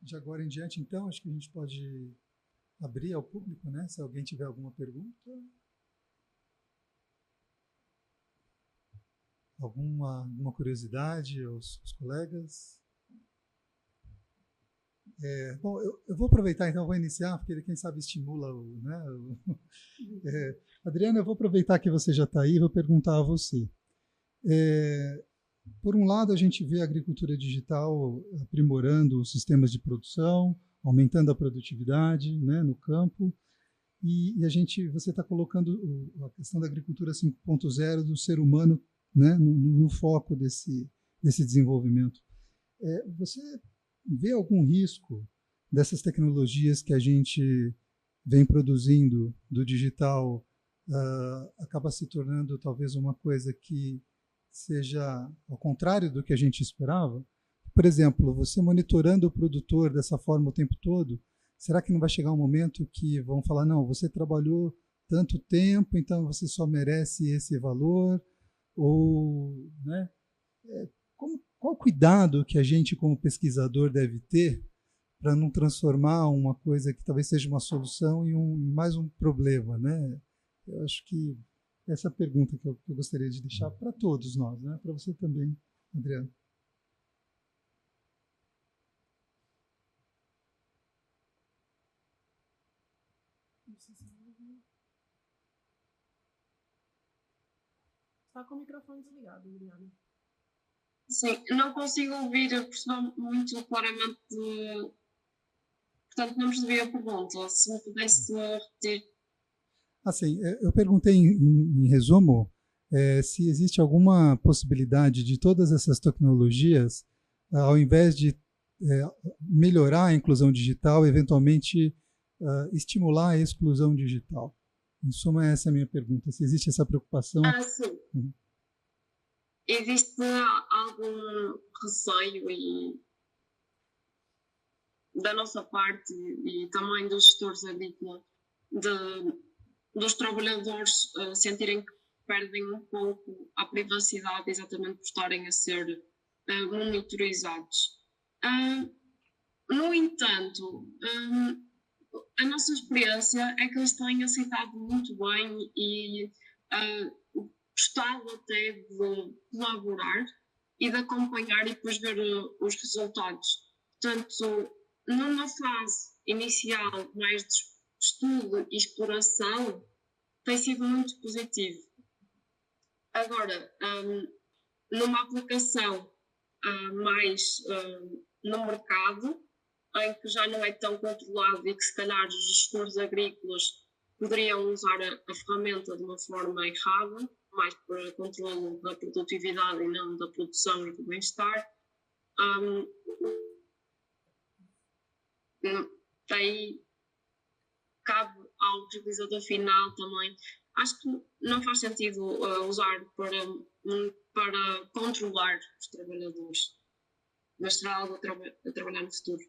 De agora em diante, então, acho que a gente pode abrir ao público, né? Se alguém tiver alguma pergunta. Alguma curiosidade aos colegas? Eu vou aproveitar, então, vou iniciar, porque ele, quem sabe, estimula Adriana, eu vou aproveitar que você já está aí e vou perguntar a você. Por um lado, a gente vê a agricultura digital aprimorando os sistemas de produção, aumentando a produtividade, né, no campo, e você está colocando a questão da agricultura 5.0 do ser humano, né, no foco desse desenvolvimento. Você vê algum risco dessas tecnologias que a gente vem produzindo do digital acaba se tornando talvez uma coisa que seja ao contrário do que a gente esperava? Por exemplo, você monitorando o produtor dessa forma o tempo todo, será que não vai chegar um momento que vão falar, não, você trabalhou tanto tempo, então você só merece esse valor? Ou, né, qual cuidado que a gente, como pesquisador, deve ter para não transformar uma coisa que talvez seja uma solução em mais um problema, né? Eu acho que essa é a pergunta que eu gostaria de deixar para todos nós, né? Para você também, Adriano. Está com o microfone desligado, Adriana. Sim, não consigo ouvir, perceber muito claramente. Portanto, não percebi a pergunta. Se me pudesse repetir. Assim, eu perguntei em resumo se existe alguma possibilidade de todas essas tecnologias, ao invés de melhorar a inclusão digital, eventualmente estimular a exclusão digital. Em suma, essa é a minha pergunta. Se existe essa preocupação? Sim. Uhum. Existe algum receio da nossa parte e também dos gestores agrícolas dos trabalhadores sentirem que perdem um pouco a privacidade exatamente por estarem a ser monitorizados. No entanto, a nossa experiência é que eles têm aceitado muito bem e gostado até de colaborar e de acompanhar e depois ver os resultados. Portanto, numa fase inicial mais de estudo e exploração, tem sido muito positivo. Agora, numa aplicação mais no mercado, em que já não é tão controlado e que se calhar os gestores agrícolas poderiam usar a ferramenta de uma forma errada, mais para controle da produtividade e não da produção e do bem-estar, cabe ao utilizador final também. Acho que não faz sentido usar para controlar os trabalhadores, mas será algo a trabalhar no futuro.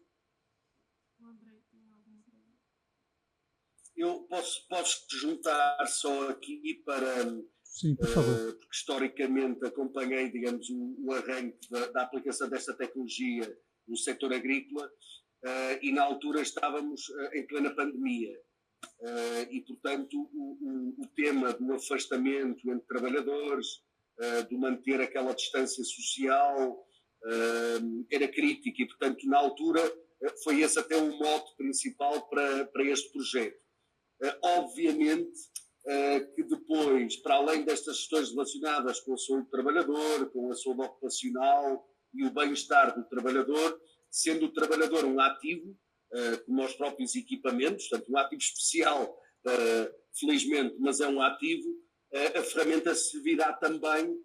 Eu posso juntar só aqui para... Sim, por favor. Porque historicamente acompanhei, digamos, o arranque da aplicação desta tecnologia no setor agrícola e na altura estávamos em plena pandemia. E, portanto, o tema do afastamento entre trabalhadores, de manter aquela distância social, era crítico e, portanto, na altura foi esse até o mote principal para este projeto. Obviamente que depois, para além destas questões relacionadas com a saúde do trabalhador, com a saúde ocupacional e o bem-estar do trabalhador, sendo o trabalhador um ativo, como os próprios equipamentos, portanto um ativo especial, felizmente, mas é um ativo, a ferramenta servirá também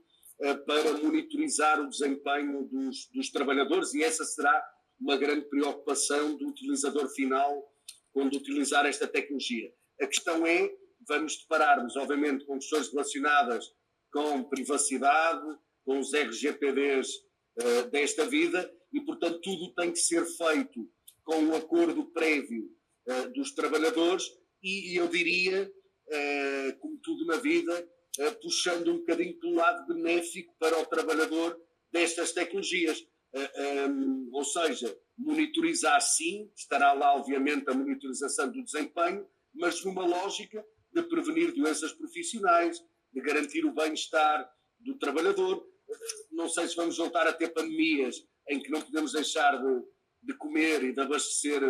para monitorizar o desempenho dos trabalhadores e essa será uma grande preocupação do utilizador final quando utilizar esta tecnologia. A questão é, vamos deparar-nos, obviamente, com questões relacionadas com privacidade, com os RGPDs desta vida e, portanto, tudo tem que ser feito com um acordo prévio dos trabalhadores e eu diria, como tudo na vida, puxando um bocadinho pelo lado benéfico para o trabalhador destas tecnologias. Ou seja, monitorizar sim, estará lá obviamente a monitorização do desempenho, mas numa lógica de prevenir doenças profissionais, de garantir o bem-estar do trabalhador. Não sei se vamos voltar a ter pandemias em que não podemos deixar de comer e de abastecer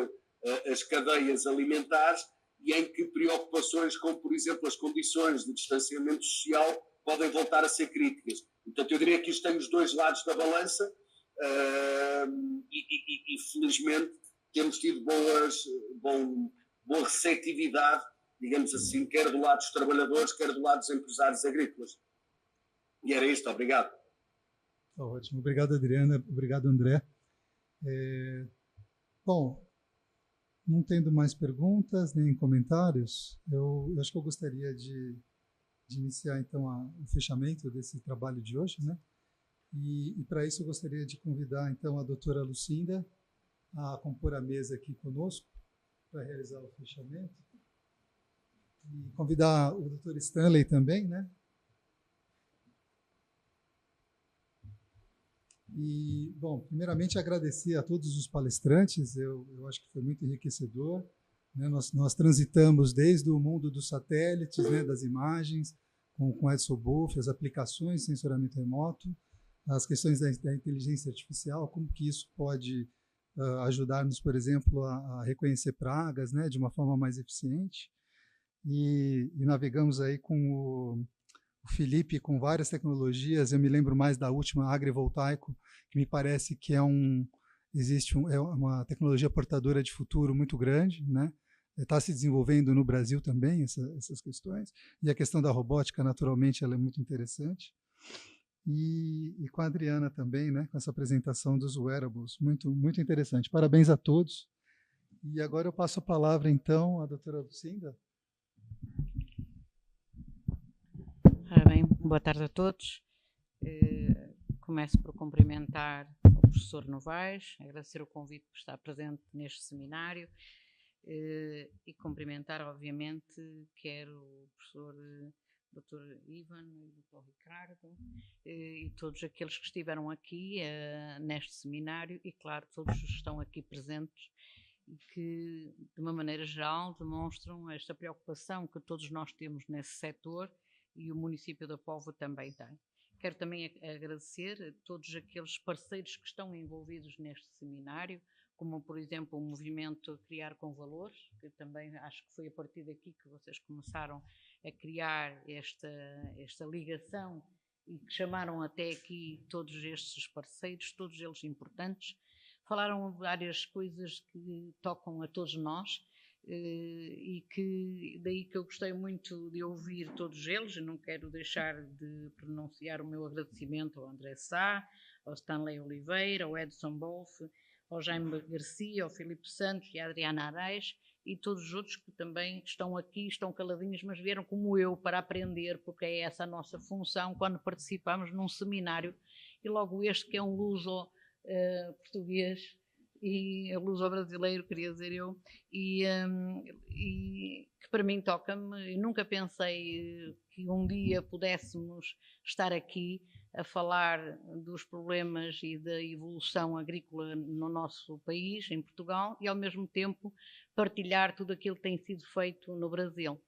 as cadeias alimentares e em que preocupações como, por exemplo, as condições de distanciamento social podem voltar a ser críticas. Portanto, eu diria que isto tem os dois lados da balança e felizmente temos tido boa receptividade, digamos assim, quer do lado dos trabalhadores, quer do lado dos empresários agrícolas. E era isto, obrigado. Ótimo, obrigado Adriana, obrigado André. Bom, não tendo mais perguntas nem comentários, eu acho que eu gostaria de iniciar então o fechamento desse trabalho de hoje, né? E para isso eu gostaria de convidar então a doutora Lucinda a compor a mesa aqui conosco para realizar o fechamento. E convidar o doutor Stanley também, né? E, bom, primeiramente agradecer a todos os palestrantes, eu acho que foi muito enriquecedor, né? Nós transitamos desde o mundo dos satélites, né, das imagens, com Edson Wolff, as aplicações de sensoramento remoto, as questões da inteligência artificial, como que isso pode ajudar-nos, por exemplo, a reconhecer pragas, né, de uma forma mais eficiente. E navegamos aí com o Felipe com várias tecnologias. Eu me lembro mais da última, agrivoltaico, que me parece que é uma tecnologia portadora de futuro muito grande, né? Está se desenvolvendo no Brasil também essas questões. E a questão da robótica, naturalmente, ela é muito interessante. E com a Adriana também, né? Com essa apresentação dos wearables, muito, muito interessante. Parabéns a todos. E agora eu passo a palavra, então, à doutora Lucinda. Bem, boa tarde a todos. Começo por cumprimentar o professor Novaes, agradecer o convite por estar presente neste seminário e cumprimentar, obviamente, quer o professor Dr. Ivan e o Dr. Ricardo e todos aqueles que estiveram aqui neste seminário e, claro, todos os que estão aqui presentes e que, de uma maneira geral, demonstram esta preocupação que todos nós temos nesse setor e o município da Póvoa também tem. Quero também agradecer a todos aqueles parceiros que estão envolvidos neste seminário, como, por exemplo, o movimento Criar com Valores, que também acho que foi a partir daqui que vocês começaram a criar esta ligação e que chamaram até aqui todos estes parceiros, todos eles importantes. Falaram várias coisas que tocam a todos nós, e que daí que eu gostei muito de ouvir todos eles. Eu não quero deixar de pronunciar o meu agradecimento ao André Sá, ao Stanley Oliveira, ao Edson Wolff, ao Jaime Garcia, ao Filipe Santos e à Adriana Arais, e todos os outros que também estão aqui, estão caladinhos, mas vieram como eu para aprender, porque é essa a nossa função quando participamos num seminário, e logo este que é um luso-português, e luso-brasileiro, queria dizer eu, e que para mim toca-me. Eu nunca pensei que um dia pudéssemos estar aqui a falar dos problemas e da evolução agrícola no nosso país, em Portugal, e ao mesmo tempo partilhar tudo aquilo que tem sido feito no Brasil.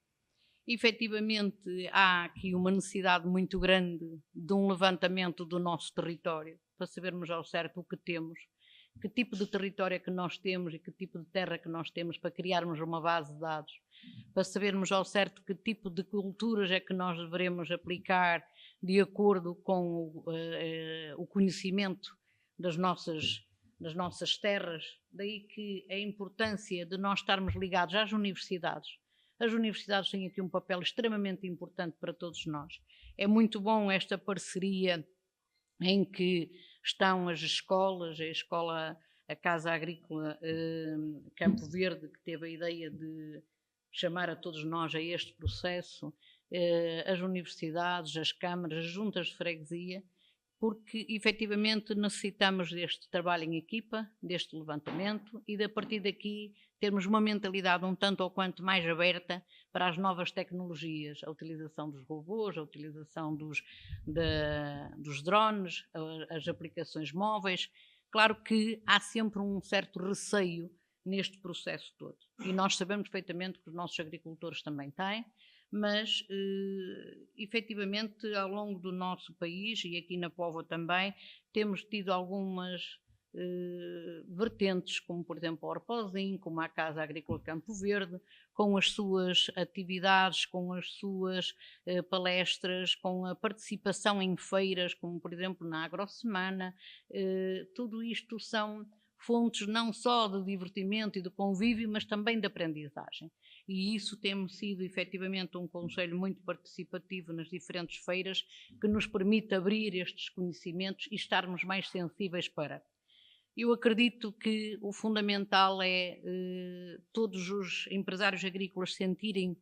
Efetivamente, há aqui uma necessidade muito grande de um levantamento do nosso território, para sabermos ao certo o que temos, que tipo de território é que nós temos e que tipo de terra que nós temos, para criarmos uma base de dados, para sabermos ao certo que tipo de culturas é que nós deveremos aplicar de acordo com o conhecimento das nossas terras. Daí que a importância de nós estarmos ligados às universidades. As universidades têm aqui um papel extremamente importante para todos nós. É muito bom esta parceria em que estão as escolas, a Casa Agrícola Campo Verde, que teve a ideia de chamar a todos nós a este processo, as universidades, as câmaras, as juntas de freguesia, porque efetivamente necessitamos deste trabalho em equipa, deste levantamento, e a partir daqui termos uma mentalidade um tanto ou quanto mais aberta para as novas tecnologias, a utilização dos robôs, a utilização dos drones, as aplicações móveis. Claro que há sempre um certo receio neste processo todo, e nós sabemos perfeitamente que os nossos agricultores também têm, mas efetivamente ao longo do nosso país e aqui na Póvoa também temos tido algumas vertentes, como por exemplo a Orpozim, como a Casa Agrícola Campo Verde, com as suas atividades, com as suas palestras, com a participação em feiras, como por exemplo na Agrosemana. Tudo isto são fontes não só de divertimento e de convívio, mas também de aprendizagem. E isso tem sido efetivamente um conselho muito participativo nas diferentes feiras, que nos permite abrir estes conhecimentos e estarmos mais sensíveis para. Eu acredito que o fundamental é todos os empresários agrícolas sentirem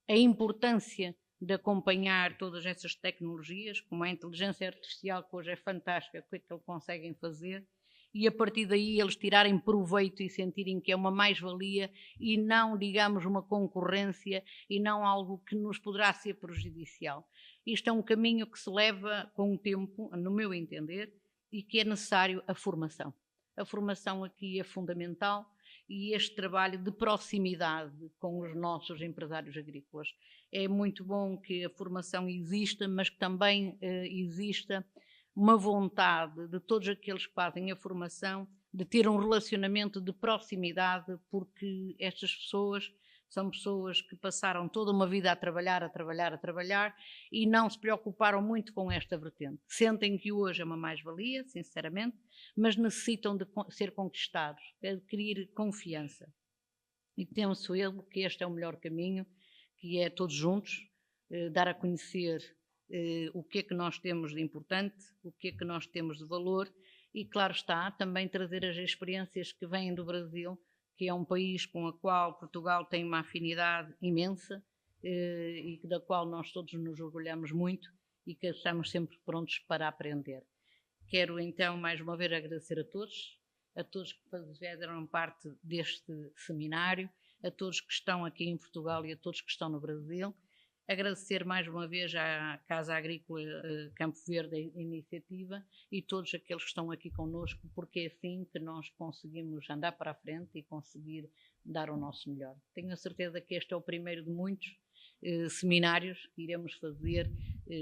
a importância de acompanhar todas essas tecnologias, como a inteligência artificial, que hoje é fantástica, o que é que eles conseguem fazer, e a partir daí eles tirarem proveito e sentirem que é uma mais-valia e não, digamos, uma concorrência e não algo que nos poderá ser prejudicial. Isto é um caminho que se leva com o tempo, no meu entender, e que é necessário a formação. A formação aqui é fundamental, e este trabalho de proximidade com os nossos empresários agrícolas. É muito bom que a formação exista, mas que também exista uma vontade de todos aqueles que fazem a formação de ter um relacionamento de proximidade, porque estas pessoas são pessoas que passaram toda uma vida a trabalhar e não se preocuparam muito com esta vertente. Sentem que hoje é uma mais-valia, sinceramente, mas necessitam de ser conquistados, adquirir confiança. E penso eu que este é o melhor caminho, que é todos juntos, dar a conhecer o que é que nós temos de importante, o que é que nós temos de valor, e claro está, também trazer as experiências que vêm do Brasil, que é um país com a qual Portugal tem uma afinidade imensa e da qual nós todos nos orgulhamos muito e que estamos sempre prontos para aprender. Quero então mais uma vez agradecer a todos que fizeram parte deste seminário, a todos que estão aqui em Portugal e a todos que estão no Brasil. Agradecer mais uma vez à Casa Agrícola Campo Verde a iniciativa e todos aqueles que estão aqui connosco, porque é assim que nós conseguimos andar para a frente e conseguir dar o nosso melhor. Tenho a certeza que este é o primeiro de muitos seminários que iremos fazer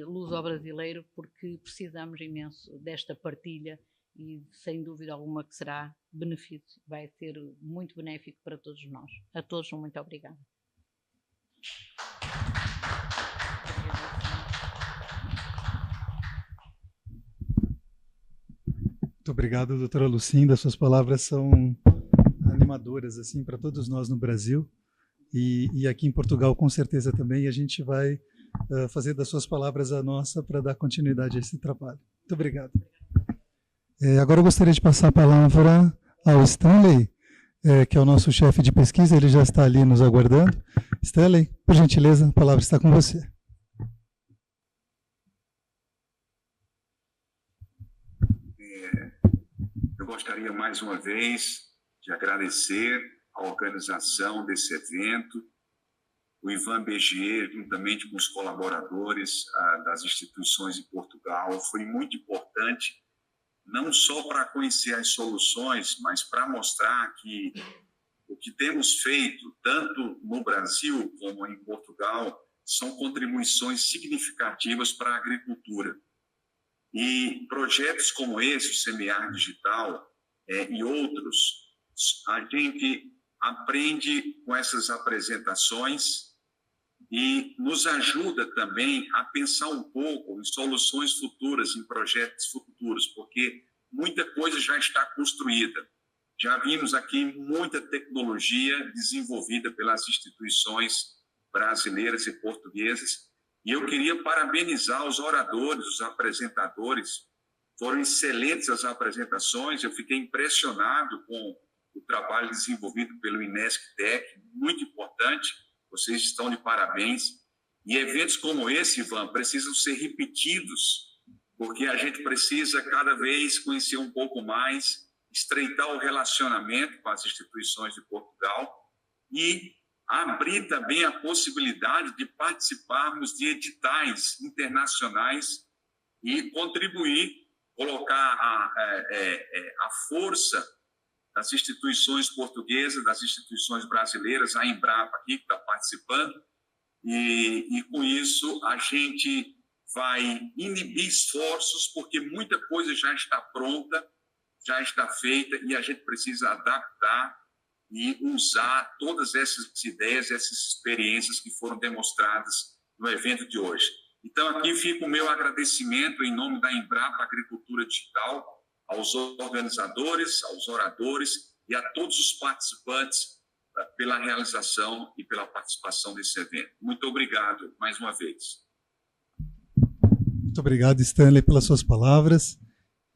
luso-brasileiro, porque precisamos imenso desta partilha e sem dúvida alguma que será benefício, vai ser muito benéfico para todos nós. A todos, muito obrigada. Muito obrigado, doutora Lucinda. Suas palavras são animadoras assim para todos nós no Brasil e aqui em Portugal com certeza também. E a gente vai fazer das suas palavras a nossa para dar continuidade a esse trabalho. Muito obrigado. Agora eu gostaria de passar a palavra ao Stanley, que é o nosso chefe de pesquisa, ele já está ali nos aguardando. Stanley, por gentileza, a palavra está com você. Eu gostaria mais uma vez de agradecer a organização desse evento, o Ivan Begier, juntamente com os colaboradores das instituições de Portugal. Foi muito importante, não só para conhecer as soluções, mas para mostrar que o que temos feito, tanto no Brasil como em Portugal, são contribuições significativas para a agricultura. E projetos como esse, o Semear Digital e outros, a gente aprende com essas apresentações e nos ajuda também a pensar um pouco em soluções futuras, em projetos futuros, porque muita coisa já está construída. Já vimos aqui muita tecnologia desenvolvida pelas instituições brasileiras e portuguesas, e eu queria parabenizar os oradores, os apresentadores. Foram excelentes as apresentações, eu fiquei impressionado com o trabalho desenvolvido pelo INESC-TEC, muito importante, vocês estão de parabéns. E eventos como esse, Ivan, precisam ser repetidos, porque a gente precisa cada vez conhecer um pouco mais, estreitar o relacionamento com as instituições de Portugal e abrir também a possibilidade de participarmos de editais internacionais e contribuir, colocar a força das instituições portuguesas, das instituições brasileiras, a Embrapa aqui que está participando, e com isso a gente vai inibir esforços, porque muita coisa já está pronta, já está feita, e a gente precisa adaptar e usar todas essas ideias, essas experiências que foram demonstradas no evento de hoje. Então, aqui fica o meu agradecimento em nome da Embrapa Agricultura Digital, aos organizadores, aos oradores e a todos os participantes pela realização e pela participação desse evento. Muito obrigado mais uma vez. Muito obrigado, Stanley, pelas suas palavras.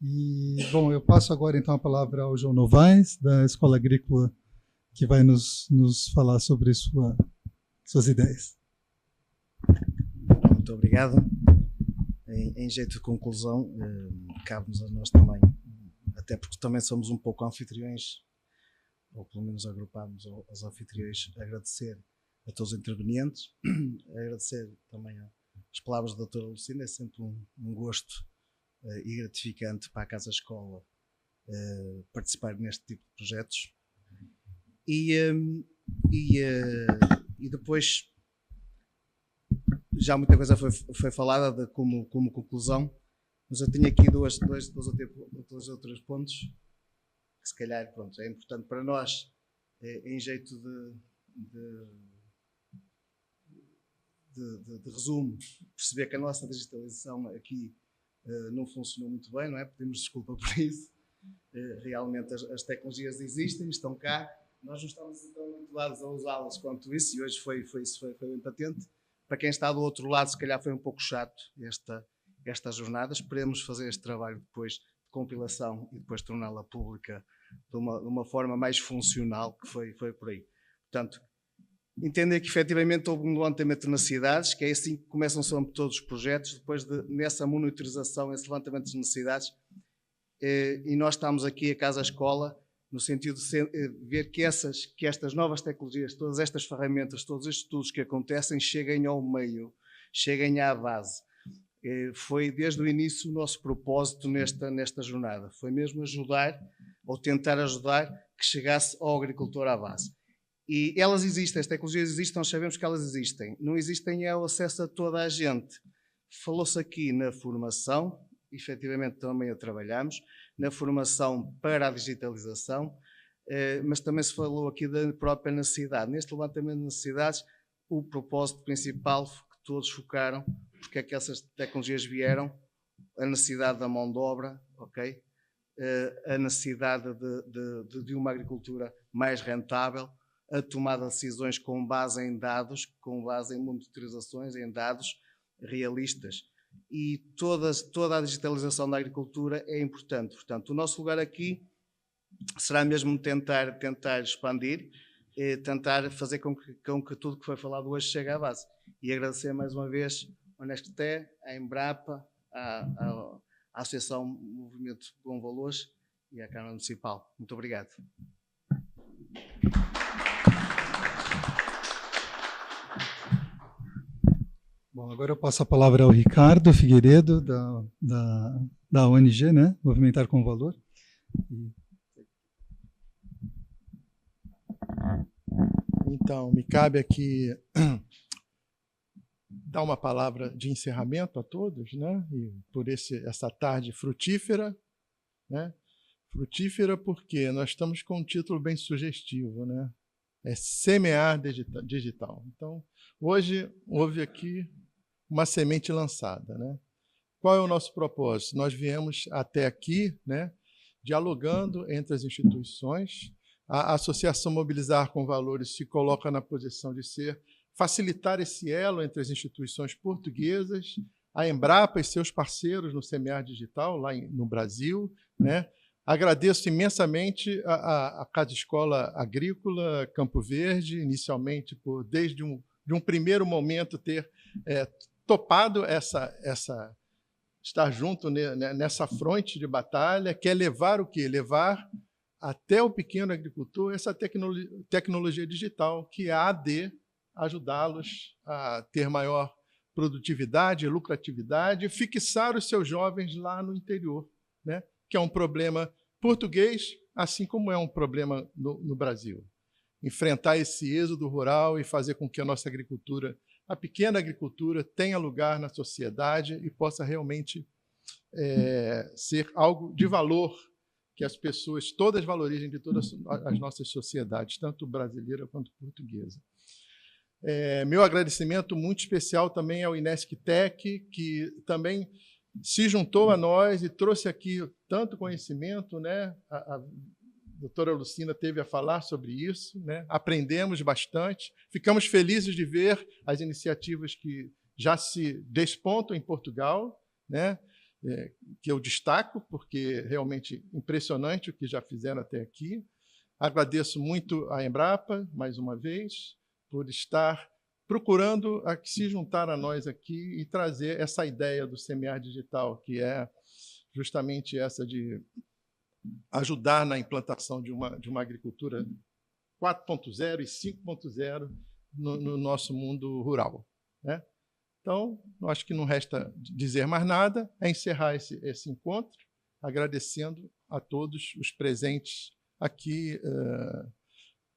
E, bom, eu passo agora então a palavra ao João Novaes, da Escola Agrícola, que vai nos falar sobre suas ideias. Muito obrigado. Em jeito de conclusão, cabe-nos a nós também, até porque também somos um pouco anfitriões, ou pelo menos agrupámos aos anfitriões, agradecer a todos os intervenientes, agradecer também as palavras da doutora Lucinda. É sempre um gosto e gratificante para a Casa Escola participar neste tipo de projetos. E depois, já muita coisa foi falada como conclusão, mas eu tenho aqui dois outros pontos que se calhar, pronto, é importante para nós, em jeito de resumo, perceber que a nossa digitalização aqui não funcionou muito bem, não é? Pedimos desculpa por isso. Realmente as tecnologias existem, estão cá, nós não estamos tão habituados a usá-las quanto isso, e hoje foi bem patente. Para quem está do outro lado, se calhar foi um pouco chato esta jornada. Esperemos fazer este trabalho depois de compilação e depois torná-la pública de uma forma mais funcional, que foi por aí. Portanto, entender que efetivamente houve um levantamento de necessidades, que é assim que começam sempre todos os projetos, depois nessa monitorização, esse levantamento de necessidades, e nós estamos aqui, a Casa Escola, no sentido de ver que estas novas tecnologias, todas estas ferramentas, todos estes estudos que acontecem, cheguem ao meio, cheguem à base. Foi desde o início o nosso propósito nesta jornada, foi mesmo ajudar, ou tentar ajudar, que chegasse ao agricultor à base. E elas existem, as tecnologias existem, nós sabemos que elas existem. Não existem é o acesso a toda a gente. Falou-se aqui na formação, efetivamente também a trabalhamos, na formação para a digitalização, mas também se falou aqui da própria necessidade. Neste levantamento de necessidades, o propósito principal que todos focaram, porque é que essas tecnologias vieram, a necessidade da mão de obra, ok? A necessidade de uma agricultura mais rentável, a tomada de decisões com base em dados, com base em monitorizações, em dados realistas. E toda a digitalização da agricultura é importante. Portanto, o nosso lugar aqui será mesmo tentar expandir, tentar fazer com que tudo que foi falado hoje chegue à base. E agradecer mais uma vez ao Nescté, à Embrapa, à Associação Movimento Bom Valores e à Câmara Municipal. Muito obrigado. Bom, agora eu passo a palavra ao Ricardo Figueiredo, da ONG, né? Movimentar com Valor. Então, me cabe aqui dar uma palavra de encerramento a todos, né? E por essa tarde frutífera, né? Frutífera porque nós estamos com um título bem sugestivo, né? É semear digital. Então, hoje houve aqui uma semente lançada, né? Qual é o nosso propósito? Nós viemos até aqui, né, dialogando entre as instituições. A Associação Mobilizar com Valores se coloca na posição de facilitar esse elo entre as instituições portuguesas, a Embrapa e seus parceiros no Semear Digital, lá no Brasil, né? Agradeço imensamente a Casa Escola Agrícola Campo Verde, inicialmente, desde um primeiro momento, ter topado estar junto nessa fronte de batalha, que é levar o quê? Levar até o pequeno agricultor essa tecnologia digital, que há de ajudá-los a ter maior produtividade, lucratividade, e fixar os seus jovens lá no interior, né? Que é um problema português, assim como é um problema no Brasil. Enfrentar esse êxodo rural e fazer com que a nossa agricultura, a pequena agricultura, tenha lugar na sociedade e possa realmente ser algo de valor que as pessoas todas valorizem de todas as nossas sociedades, tanto brasileira quanto portuguesa. Meu agradecimento muito especial também ao Inesctec, que também se juntou a nós e trouxe aqui tanto conhecimento, né? A doutora Lucina teve a falar sobre isso, né? Aprendemos bastante, ficamos felizes de ver as iniciativas que já se despontam em Portugal, né? Que eu destaco, porque realmente impressionante o que já fizeram até aqui. Agradeço muito à Embrapa, mais uma vez, por estar procurando se juntar a nós aqui e trazer essa ideia do Semear Digital, que é justamente essa de ajudar na implantação de uma agricultura 4.0 e 5.0 no nosso mundo rural, né? Então, acho que não resta dizer mais nada, é encerrar esse encontro, agradecendo a todos os presentes aqui,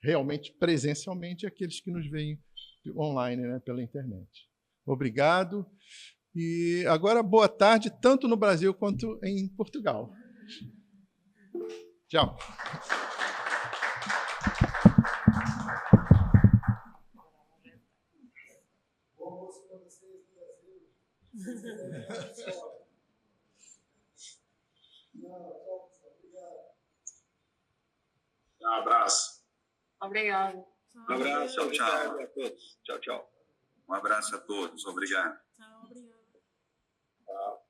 realmente presencialmente, e aqueles que nos veem online, né, pela internet. Obrigado. E agora, boa tarde, tanto no Brasil quanto em Portugal. Tchau. Um abraço. Obrigado. Um abraço, tchau, tchau. Obrigado a todos. Tchau, tchau. Um abraço a todos, obrigado. Tchau, obrigada. Tchau.